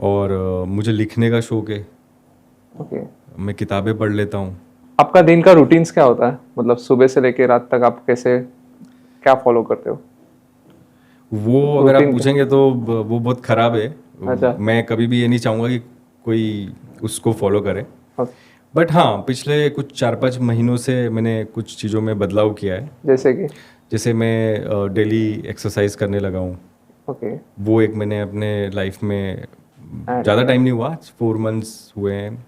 और मुझे लिखने का शौक है। ओके। मैं किताबें पढ़ लेता हूँ। आपका दिन का रूटीन्स क्या होता है? मतलब सुबह से लेकर रात तक आप कैसे क्या फॉलो करते हो? वो अगर आप Routine पूछेंगे तो वो बहुत ख़राब है। अच्छा। मैं कभी भी ये नहीं चाहूँगा कि कोई उसको फॉलो करे। ओके। बट हाँ, पिछले कुछ 4-5 महीनों से मैंने कुछ चीज़ों में बदलाव किया है। जैसे कि? जैसे मैं डेली एक्सरसाइज करने लगा हूँ। ओके। वो एक मैंने अपने लाइफ में ज़्यादा टाइम नहीं हुआ, 4 मंथ्स हुए हैं,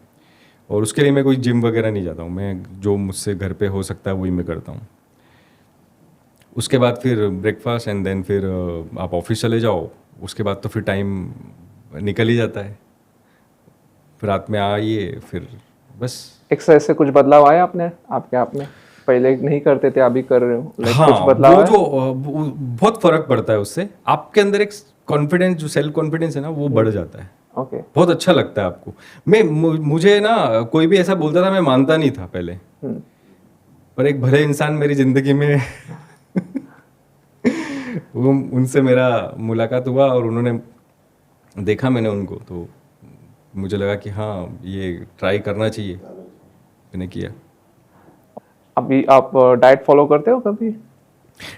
और उसके लिए मैं कोई जिम वगैरह नहीं जाता हूँ। मैं जो मुझसे घर पे हो सकता है वही मैं करता हूँ। उसके बाद फिर ब्रेकफास्ट एंड देन फिर आप ऑफिस चले जाओ। उसके बाद तो फिर टाइम निकल ही जाता है। फिर रात में आइए, फिर बस। एक्सरसाइज से कुछ बदलाव आया आपने आपके आप में? पहले नहीं करते थे, अभी कर रहे हो, लाइक हाँ, कुछ बदलाव वो है? जो बहुत फर्क पड़ता है उससे। आपके अंदर एक कॉन्फिडेंस, जो सेल्फ कॉन्फिडेंस है ना, वो बढ़ जाता है। ओके। बहुत अच्छा लगता है आपको। मुझे ना कोई भी ऐसा बोलता था, मैं मानता नहीं था पहले, पर एक भले इंसान मेरी जिंदगी में वो उनसे मेरा मुलाकात हुआ और उन्होंने देखा मैंने उनको, तो मुझे लगा कि हाँ, ये ट्राई करना चाहिए। मैंने किया। अभी आप डाइट फॉलो करते हो कभी?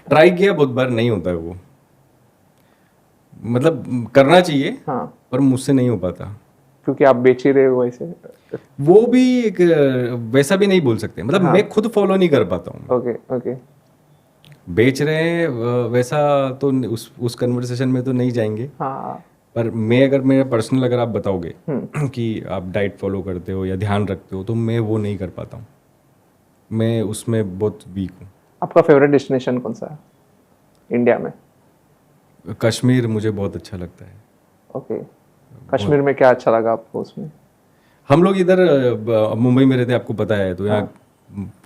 ट्राई किया बहुत बार, नहीं होता है वो। मतलब करना चाहिए, हाँ, पर मुझसे नहीं हो पाता। क्योंकि आप बेच ही रहे हो वैसे। वो भी एक वैसा भी नहीं बोल सकते, मतलब मैं खुद फॉलो नहीं कर पाता हूँ। ओके। ओके। बेच रहे हैं वैसा तो उस कन्वर्सेशन में तो नहीं जाएंगे। हाँ। पर मैं अगर मेरा पर्सनल अगर आप बताओगे कि आप डाइट फॉलो करते हो या ध्यान रखते हो, तो मैं वो नहीं कर पाता हूँ। मैं उसमें बहुत वीक हूँ। आपका फेवरेट डेस्टिनेशन कौन सा है इंडिया में? कश्मीर मुझे बहुत अच्छा लगता है। ओके। कश्मीर में क्या अच्छा लगा आपको उसमें? हम लोग इधर मुंबई में रहते हैं, आपको पता है, तो यहाँ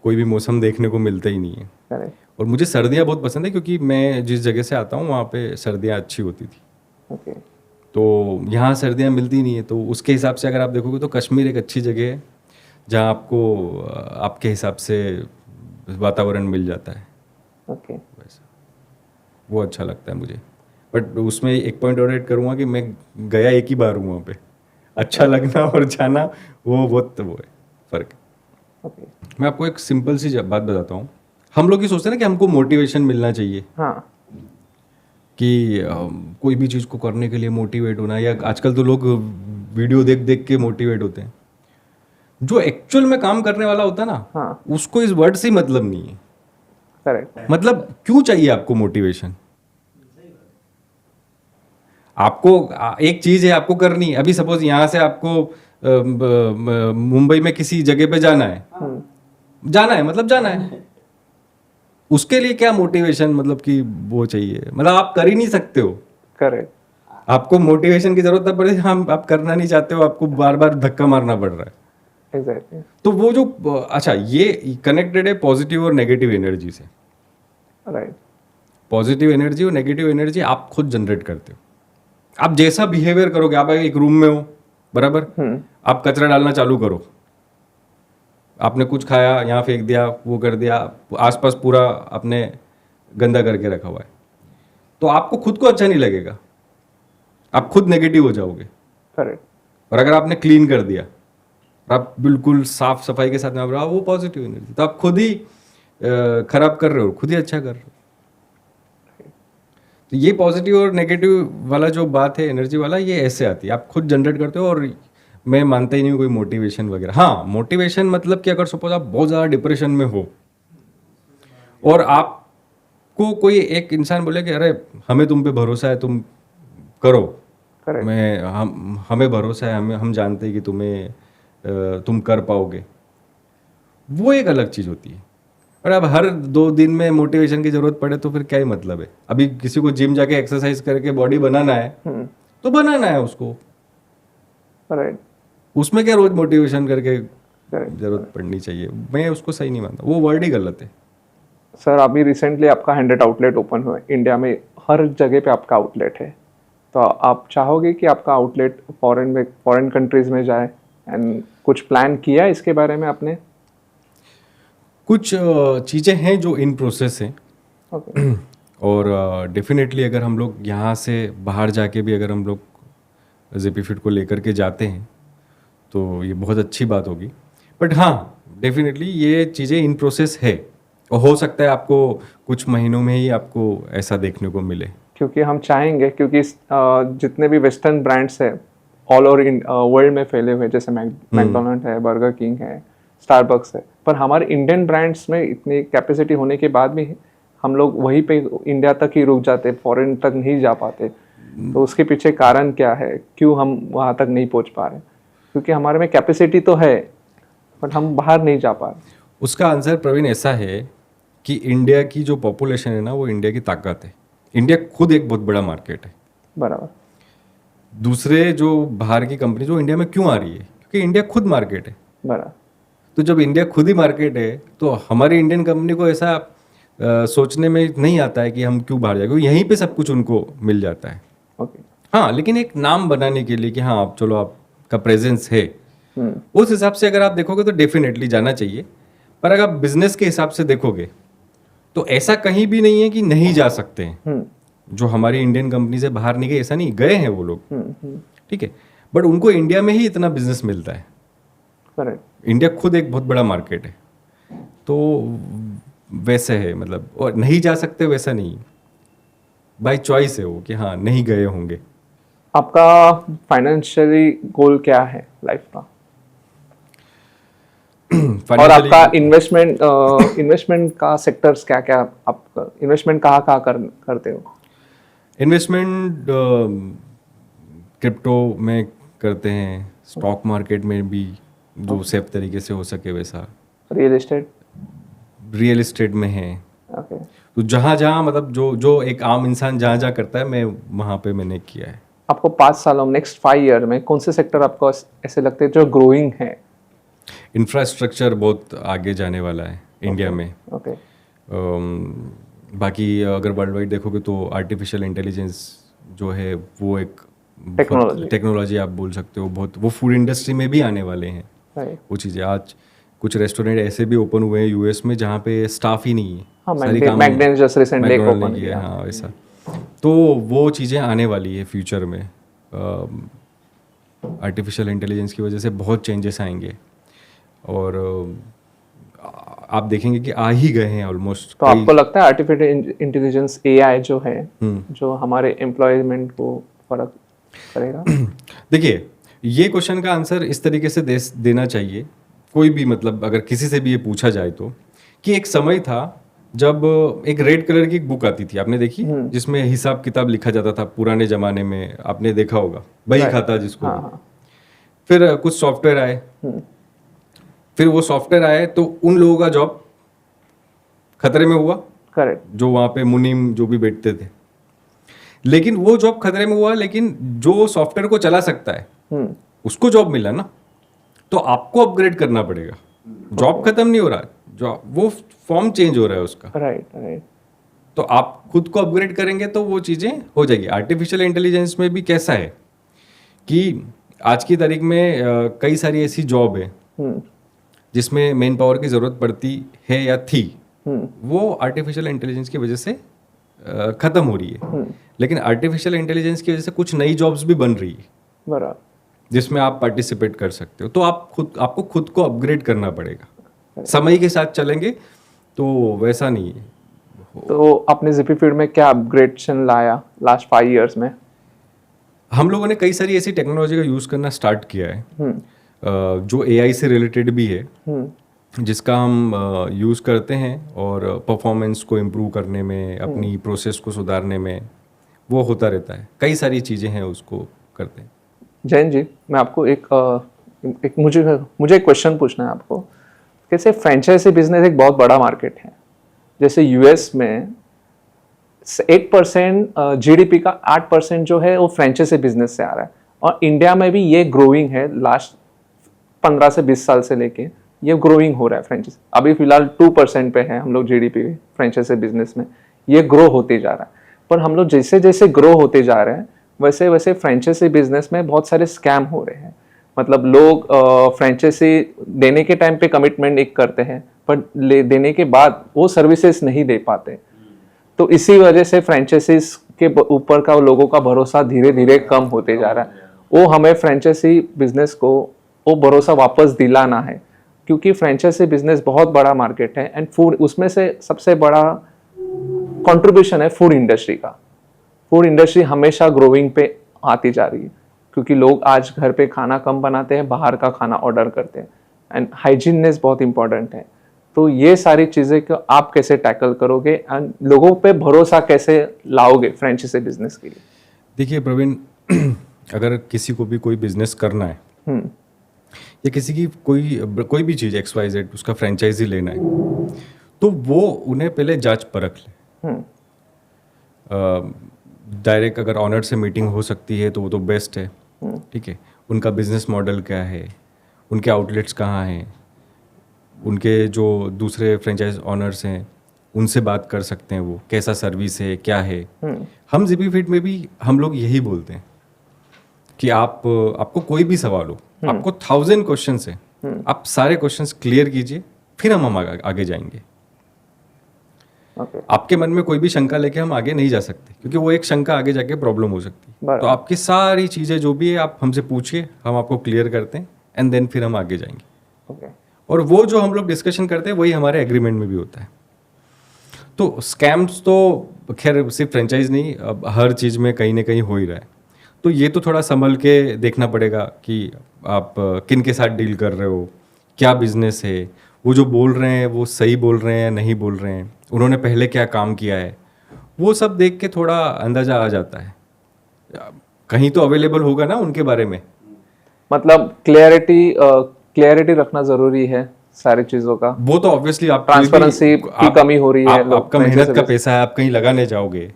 कोई भी मौसम देखने को मिलता ही नहीं है। करेक्ट। और मुझे सर्दियाँ बहुत पसंद है, क्योंकि मैं जिस जगह से आता हूँ वहाँ पे सर्दियाँ अच्छी होती थी। ओके। तो यहाँ सर्दियाँ मिलती नहीं है, तो उसके हिसाब से अगर आप देखोगे तो कश्मीर एक अच्छी जगह है जहाँ आपको आपके हिसाब से वातावरण मिल जाता है, ओके। वैसा वो अच्छा लगता है मुझे। बट उसमें एक पॉइंट और ऐड करूँगा कि मैं गया एक ही बार हूँ वहाँ पे। अच्छा लगना और जाना वो बहुत वो है फ़र्क। ओके। मैं आपको एक सिंपल सी बात बताता हूँ। हम लोग ये सोचते हैं ना कि हमको मोटिवेशन मिलना चाहिए, हाँ। कि कोई भी चीज़ को करने के लिए मोटिवेट होना, या आजकल तो लोग वीडियो देख देख के मोटिवेट होते हैं। जो एक्चुअल में काम करने वाला होता है ना, हाँ। उसको इस वर्ड से ही मतलब नहीं है। करेक्ट। मतलब क्यों चाहिए आपको मोटिवेशन? आपको एक चीज है आपको करनी है। अभी सपोज यहाँ से आपको मुंबई में किसी जगह पे जाना है, जाना है मतलब जाना है। उसके लिए क्या मोटिवेशन, मतलब कि वो चाहिए, मतलब आप कर ही नहीं सकते हो। करेक्ट। आपको मोटिवेशन की जरूरत तब पड़ेगी हम आप करना नहीं चाहते हो, आपको बार बार धक्का मारना पड़ रहा है। एग्जैक्टली। तो वो जो अच्छा, ये कनेक्टेड है पॉजिटिव और नेगेटिव एनर्जी से। राइट। पॉजिटिव एनर्जी और नेगेटिव एनर्जी आप खुद जनरेट करते हो। आप जैसा बिहेवियर करोगे, आप एक रूम में हो बराबर, आप कचरा डालना चालू करो, आपने कुछ खाया यहाँ फेंक दिया, वो कर दिया, आसपास पूरा आपने गंदा करके रखा हुआ है, तो आपको खुद को अच्छा नहीं लगेगा, आप खुद नेगेटिव हो जाओगे। करेक्ट। और अगर आपने क्लीन कर दिया, आप बिल्कुल साफ सफाई के साथ में आप रहो, वो पॉजिटिव एनर्जी, तो आप खुद ही खराब कर रहे हो, खुद ही अच्छा कर रहे हो। तो ये पॉजिटिव और नेगेटिव वाला जो बात है एनर्जी वाला, ये ऐसे आती है, आप खुद जनरेट करते हो। और मैं मानता ही नहीं हूँ कोई मोटिवेशन वगैरह। हाँ, मोटिवेशन मतलब कि अगर सपोज आप बहुत ज़्यादा डिप्रेशन में हो और आपको कोई एक इंसान बोले कि अरे हमें तुम पे भरोसा है, तुम करो, करेक्ट। हमें भरोसा है, हम जानते हैं कि तुम कर पाओगे, वो एक अलग चीज़ होती है। और अब हर 2 दिन में मोटिवेशन की जरूरत पड़े तो फिर क्या ही मतलब है। अभी किसी को जिम जाके एक्सरसाइज करके बॉडी बनाना है तो बनाना है उसको, राइट। उसमें क्या रोज मोटिवेशन करके करेक्ट। जरूरत पड़नी चाहिए। मैं उसको सही नहीं मानता, वो वर्ड ही गलत है। सर अभी रिसेंटली आपका 100 आउटलेट ओपन हुआ है इंडिया में, हर जगह पे आपका आउटलेट है, तो आप चाहोगे कि आपका आउटलेट फॉरेन कंट्रीज में जाए, एंड कुछ प्लान किया है इसके बारे में आपने? कुछ चीज़ें हैं जो इन प्रोसेस हैं। ओके। और डेफिनेटली अगर हम लोग यहाँ से बाहर जाके भी अगर हम लोग जेपी फिट को लेकर के जाते हैं तो ये बहुत अच्छी बात होगी। बट हाँ, डेफिनेटली ये चीज़ें इन प्रोसेस है, और हो सकता है आपको कुछ महीनों में ही आपको ऐसा देखने को मिले। क्योंकि हम चाहेंगे, क्योंकि जितने भी वेस्टर्न ब्रांड्स है ऑल ओवर वर्ल्ड में फैले हुए, जैसे मैकडोनल्ड है, बर्गर किंग है, स्टारबक्स है, पर हमारे इंडियन ब्रांड्स में इतनी कैपेसिटी होने के बाद भी हम लोग वहीं पे इंडिया तक ही रुक जाते, फॉरेन तक नहीं जा पाते। तो उसके पीछे कारण क्या है, क्यों हम वहाँ तक नहीं पहुँच पा रहे? क्योंकि हमारे में कैपेसिटी तो है बट हम बाहर नहीं जा पा रहे। उसका आंसर प्रवीण ऐसा है कि इंडिया की जो पॉपुलेशन है ना, वो इंडिया की ताकत है। इंडिया खुद एक बहुत बड़ा मार्केट है। बराबर। दूसरे जो बाहर की कंपनी जो इंडिया में क्यों आ रही है, क्योंकि इंडिया खुद मार्केट है। बराबर। तो जब इंडिया खुद ही मार्केट है तो हमारी इंडियन कंपनी को ऐसा सोचने में नहीं आता है कि हम क्यों बाहर जाए, क्योंकि यहीं पे सब कुछ उनको मिल जाता है। ओके। हाँ, लेकिन एक नाम बनाने के लिए कि हाँ आप चलो आपका प्रेजेंस है, उस हिसाब से अगर आप देखोगे तो डेफिनेटली जाना चाहिए। पर अगर आप बिजनेस के हिसाब से देखोगे तो ऐसा कहीं भी नहीं है कि नहीं जा सकते हैं। जो हमारी इंडियन कंपनी से बाहर नहीं गए, ऐसा नहीं, गए हैं वो लोग, ठीक है, बट उनको इंडिया में ही इतना बिजनेस मिलता है। करेक्ट। इंडिया खुद एक बहुत बड़ा मार्केट है, तो वैसे है, मतलब, और नहीं जा सकते वैसा नहीं, बाय चॉइस है वो कि हाँ नहीं गए होंगे। आपका फाइनेंशियली गोल क्या है लाइफ का? और आपका इन्वेस्टमेंट का सेक्टर्स क्या क्या, आप इन्वेस्टमेंट कहाँ करते हो? इन्वेस्टमेंट क्रिप्टो में करते हैं, स्टॉक मार्केट में भी जो सेफ तरीके से हो सके वैसा, रियल एस्टेट में है। ओके। तो जहाँ जहाँ मतलब जो एक आम इंसान जहाँ जहाँ करता है, मैं वहाँ पे मैंने किया है। आपको 5 सालों में, नेक्स्ट 5 ईयर में कौन से सेक्टर आपको ऐसे लगते हैं जो ग्रोइंग है? इंफ्रास्ट्रक्चर बहुत आगे जाने वाला है इंडिया में। ओके। बाकी अगर वर्ल्ड वाइड देखोगे तो आर्टिफिशियल इंटेलिजेंस जो है वो एक टेक्नोलॉजी आप बोल सकते हो, बहुत वो फूड इंडस्ट्री में भी आने वाले हैं। Right. वो चीज़ें आज कुछ रेस्टोरेंट ऐसे भी ओपन हुए हैं यूएस में जहाँ पे स्टाफ ही नहीं है, हाँ, सारी काम मैकडॉनल्ड्स जस्ट रिसेंटली एक मैकडॉनल्ड ओपन ने किया। हाँ वैसा। तो वो चीज़ें आने वाली है फ्यूचर में, आर्टिफिशियल इंटेलिजेंस की वजह से बहुत चेंजेस आएंगे और आप देखेंगे कि आ ही गए हैं ऑलमोस्ट। तो आपको लगता है आर्टिफिशियल इंटेलिजेंस एआई जो है जो हमारे एम्प्लॉयमेंट को फर्क करेगा? देखिए, ये क्वेश्चन का आंसर इस तरीके से देना चाहिए, कोई भी मतलब अगर किसी से भी ये पूछा जाए तो, कि एक समय था जब एक रेड कलर की एक बुक आती थी, आपने देखी, जिसमें हिसाब किताब लिखा जाता था पुराने जमाने में, आपने देखा होगा, बही खाता जिसको। हाँ। फिर कुछ सॉफ्टवेयर आए, फिर वो सॉफ्टवेयर आए तो उन लोगों का जॉब खतरे में हुआ, करेक्ट, जो वहाँ पे मुनीम जो भी बैठते थे। लेकिन वो जॉब खतरे में हुआ, लेकिन जो सॉफ्टवेयर को चला सकता है उसको जॉब मिला ना। तो आपको अपग्रेड करना पड़ेगा, जॉब खत्म नहीं हो रहा, जॉब वो फॉर्म चेंज हो रहा है उसका। राइट। तो आप खुद को अपग्रेड करेंगे तो वो चीज़ें हो जाएगी। आर्टिफिशियल इंटेलिजेंस में भी कैसा है कि आज की तारीख में कई सारी ऐसी जॉब है जिसमें मेन पावर की ज़रूरत पड़ती है या थी, वो आर्टिफिशियल इंटेलिजेंस की वजह से ख़त्म हो रही है। लेकिन आर्टिफिशियल इंटेलिजेंस की वजह से कुछ नई जॉब्स भी बन रही है, बराबर, जिसमें आप पार्टिसिपेट कर सकते हो। तो आपको खुद को अपग्रेड करना पड़ेगा, समय के साथ चलेंगे तो वैसा नहीं है। तो आपने जीपी फील्ड में क्या अपग्रेडेशन लाया लास्ट 5 इयर्स में? हम लोगों ने कई सारी ऐसी टेक्नोलॉजी का यूज़ करना स्टार्ट किया है जो एआई से रिलेटेड भी है, जिसका हम यूज़ करते हैं और परफॉर्मेंस को इम्प्रूव करने में, अपनी प्रोसेस को सुधारने में वो होता रहता है। कई सारी चीज़ें हैं उसको करते हैं। जैन जी, मैं आपको एक मुझे एक क्वेश्चन पूछना है आपको। कैसे फ्रेंचाइजी बिजनेस एक बहुत बड़ा मार्केट है, जैसे यूएस में 8% जीडीपी का 8% जो है वो फ्रेंचाइजी बिजनेस से आ रहा है, और इंडिया में भी ये ग्रोइंग है, लास्ट 15 से 20 साल से लेके ये ग्रोइंग हो रहा है फ्रेंचाइजी। अभी फिलहाल 2% पे है हम लोग जीडीपी फ्रेंचाइजी बिजनेस में, ये ग्रो होते जा रहा है। पर हम लोग जैसे जैसे ग्रो होते जा रहे हैं वैसे वैसे फ्रेंचाइजी बिजनेस में बहुत सारे स्कैम हो रहे हैं। मतलब लोग फ्रेंचाइजी देने के टाइम पे कमिटमेंट एक करते हैं, पर देने के बाद वो सर्विसेज नहीं दे पाते। तो इसी वजह से फ्रेंचाइजीज के ऊपर का लोगों का भरोसा धीरे धीरे कम होते जा रहा है। वो हमें फ्रेंचाइजी बिजनेस को वो भरोसा वापस दिलाना है, क्योंकि फ्रेंचाइजी बिजनेस बहुत बड़ा मार्केट है एंड फूड उसमें से सबसे बड़ा कंट्रीब्यूशन है फूड इंडस्ट्री का। फूड इंडस्ट्री हमेशा ग्रोइंग पे आती जा रही है, क्योंकि लोग आज घर पे खाना कम बनाते हैं, बाहर का खाना ऑर्डर करते हैं, एंड हाइजीननेस बहुत इंपॉर्टेंट है। तो ये सारी चीज़ें को आप कैसे टैकल करोगे एंड लोगों पे भरोसा कैसे लाओगे फ्रेंचाइजी बिजनेस के लिए? देखिए प्रवीण, अगर किसी को भी कोई बिजनेस करना है या किसी की कोई भी चीज़ XYZ उसका फ्रेंचाइजी लेना है, तो वो उन्हें पहले जांच परख ले। डायरेक्ट अगर ऑनर से मीटिंग हो सकती है तो वो तो बेस्ट है, ठीक है। उनका बिजनेस मॉडल क्या है, उनके आउटलेट्स कहाँ हैं, उनके जो दूसरे फ्रेंचाइज ऑनर्स हैं उनसे बात कर सकते हैं, वो कैसा सर्विस है, क्या है। हम जीपी फीड में भी हम लोग यही बोलते हैं कि आपको कोई भी सवाल हो, आपको 1000 क्वेश्चन है, आप सारे क्वेश्चंस क्लियर कीजिए, फिर हम आगे जाएंगे। आपके मन में कोई भी शंका लेके हम आगे नहीं जा सकते, क्योंकि वो एक शंका आगे जाके प्रॉब्लम हो सकती है। तो आपकी सारी चीज़ें जो भी है आप हमसे पूछिए, हम आपको क्लियर करते हैं एंड देन फिर हम आगे जाएंगे। और वो जो हम लोग डिस्कशन करते हैं वही हमारे एग्रीमेंट में भी होता है। तो स्कैम्स तो खैर सिर्फ फ्रेंचाइज नहीं, अब हर चीज़ में कहीं ना कहीं हो ही रहा है। तो ये तो थोड़ा संभल के देखना पड़ेगा कि आप किन के साथ डील कर रहे हो, क्या बिजनेस है, वो जो बोल रहे हैं वो सही बोल रहे हैं या नहीं बोल रहे हैं, उन्होंने पहले क्या काम किया है, वो सब देख के थोड़ा अंदाज़ा आ जाता है। कहीं तो अवेलेबल होगा ना उनके बारे में। मतलब क्लियरिटी रखना जरूरी है सारी चीजों का। वो तो ऑब्वियसली आप ट्रांसपेरेंसी की कमी हो रही है, आपका मेहनत का पैसा है, आप कहीं लगाने जाओगे।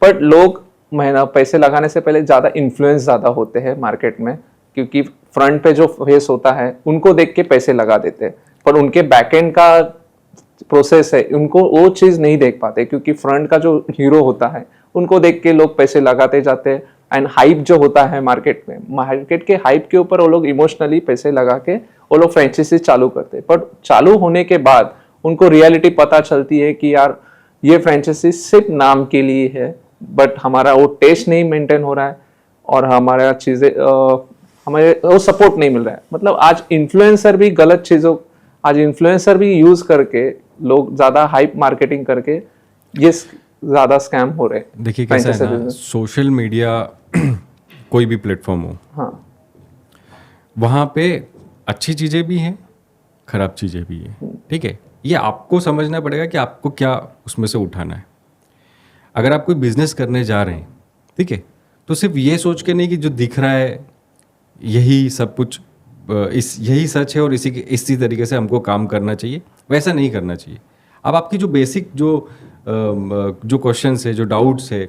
पर लोग पैसे लगाने से पहले ज्यादा इन्फ्लुएंस ज्यादा होते हैं मार्केट में, क्योंकि फ्रंट पे जो फेस होता है उनको देख के पैसे लगा देते हैं, पर उनके बैकएंड का प्रोसेस है उनको वो चीज नहीं देख पाते, क्योंकि फ्रंट का जो हीरो होता है उनको देख के लोग पैसे लगाते जाते हैं। एंड हाइप जो होता है मार्केट में, मार्केट के हाइप के ऊपर वो लोग इमोशनली पैसे लगा के वो लोग फ्रेंचाइजी चालू करते हैं, पर चालू होने के बाद उनको रियलिटी पता चलती है कि यार ये फ्रेंचाइजी सिर्फ नाम के लिए है, बट हमारा वो टेस्ट नहीं मेंटेन हो रहा है और हमारा चीज़ें हमें वो सपोर्ट नहीं मिल रहा है। मतलब आज इन्फ्लुएंसर भी गलत चीज़ों, आज इन्फ्लुएंसर भी यूज़ करके लोग ज़्यादा हाइप मार्केटिंग करके ये ज़्यादा स्कैम हो रहे हैं। देखिए कैसा है franchise ना, business। सोशल मीडिया कोई भी प्लेटफॉर्म हो, हाँ वहाँ पे अच्छी चीज़ें भी हैं, खराब चीज़ें भी हैं, ठीक है। ये आपको समझना पड़ेगा कि आपको क्या उसमें से उठाना है। अगर आप कोई बिजनेस करने जा रहे हैं, ठीक है, तो सिर्फ ये सोच के नहीं कि जो दिख रहा है यही सब कुछ यही सच है और इसी तरीके से हमको काम करना चाहिए, वैसा नहीं करना चाहिए। अब आपकी जो बेसिक जो क्वेश्चंस है, जो डाउट्स है,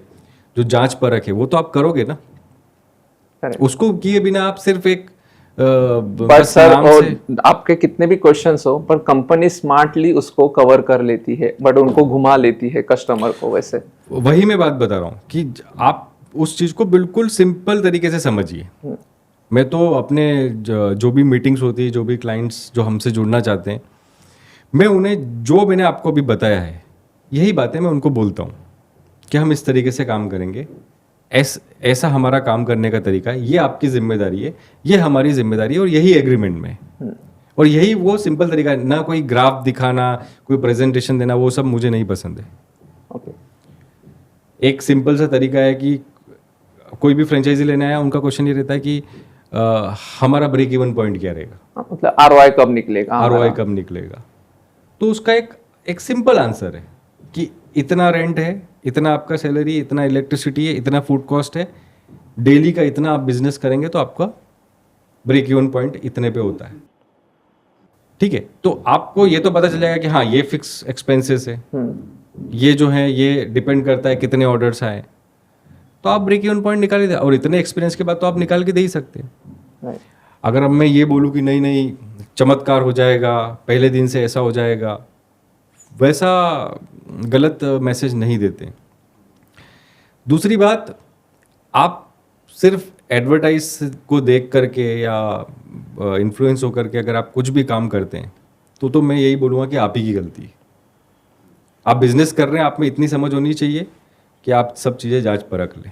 जो जांच परख है, वो तो आप करोगे ना। Correct। उसको किए बिना आप सिर्फ एक पर बस सर नाम और से आपके कितने भी क्वेश्चंस हो, पर कंपनी स्मार्टली उसको कवर कर लेती है, बट उनको घुमा लेती है कस्टमर को। वैसे वही मैं बात बता रहा हूँ कि आप उस चीज़ को बिल्कुल सिंपल तरीके से समझिए। मैं तो अपने जो भी मीटिंग्स होती है, जो भी क्लाइंट्स जो हमसे जुड़ना चाहते हैं, मैं उन्हें जो मैंने आपको अभी बताया है यही बातें मैं उनको बोलता हूँ कि हम इस तरीके से काम करेंगे, ऐसा हमारा काम करने का तरीका है, ये आपकी जिम्मेदारी है, ये हमारी जिम्मेदारी है और यही एग्रीमेंट में है। और यही वो सिंपल तरीका है, ना कोई ग्राफ दिखाना, कोई प्रेजेंटेशन देना, वो सब मुझे नहीं पसंद है। ओके एक सिंपल सा तरीका है कि कोई भी फ्रेंचाइजी लेने आया, उनका क्वेश्चन ये रहता है कि हमारा ब्रेक इवन पॉइंट क्या रहेगा, मतलब आरओआई कब निकलेगा, आरओआई कब निकलेगा। तो उसका एक सिंपल आंसर है कि इतना रेंट है, इतना आपका सैलरी, इतना इलेक्ट्रिसिटी है, इतना फूड कॉस्ट है, डेली का इतना आप बिजनेस करेंगे तो आपका ब्रेक इवन पॉइंट इतने पे होता है, ठीक है। तो आपको ये तो पता चल जाएगा कि हाँ ये फिक्स एक्सपेंसेस है, ये जो है ये डिपेंड करता है कितने ऑर्डर्स आए, तो आप ब्रेक इवन पॉइंट निकाल ही दे। और इतने एक्सपीरियंस के बाद तो आप निकाल के दे ही सकते हैं। Right। अगर अब मैं ये बोलूँ कि नहीं नहीं चमत्कार हो जाएगा, पहले दिन से ऐसा हो जाएगा, वैसा गलत मैसेज नहीं देते। दूसरी बात, आप सिर्फ एडवर्टाइज को देख करके या इन्फ्लुएंस होकर के अगर आप कुछ भी काम करते हैं तो मैं यही बोलूँगा कि आप ही की गलती है। आप बिजनेस कर रहे हैं, आप में इतनी समझ होनी चाहिए कि आप सब चीज़ें जांच परख लें।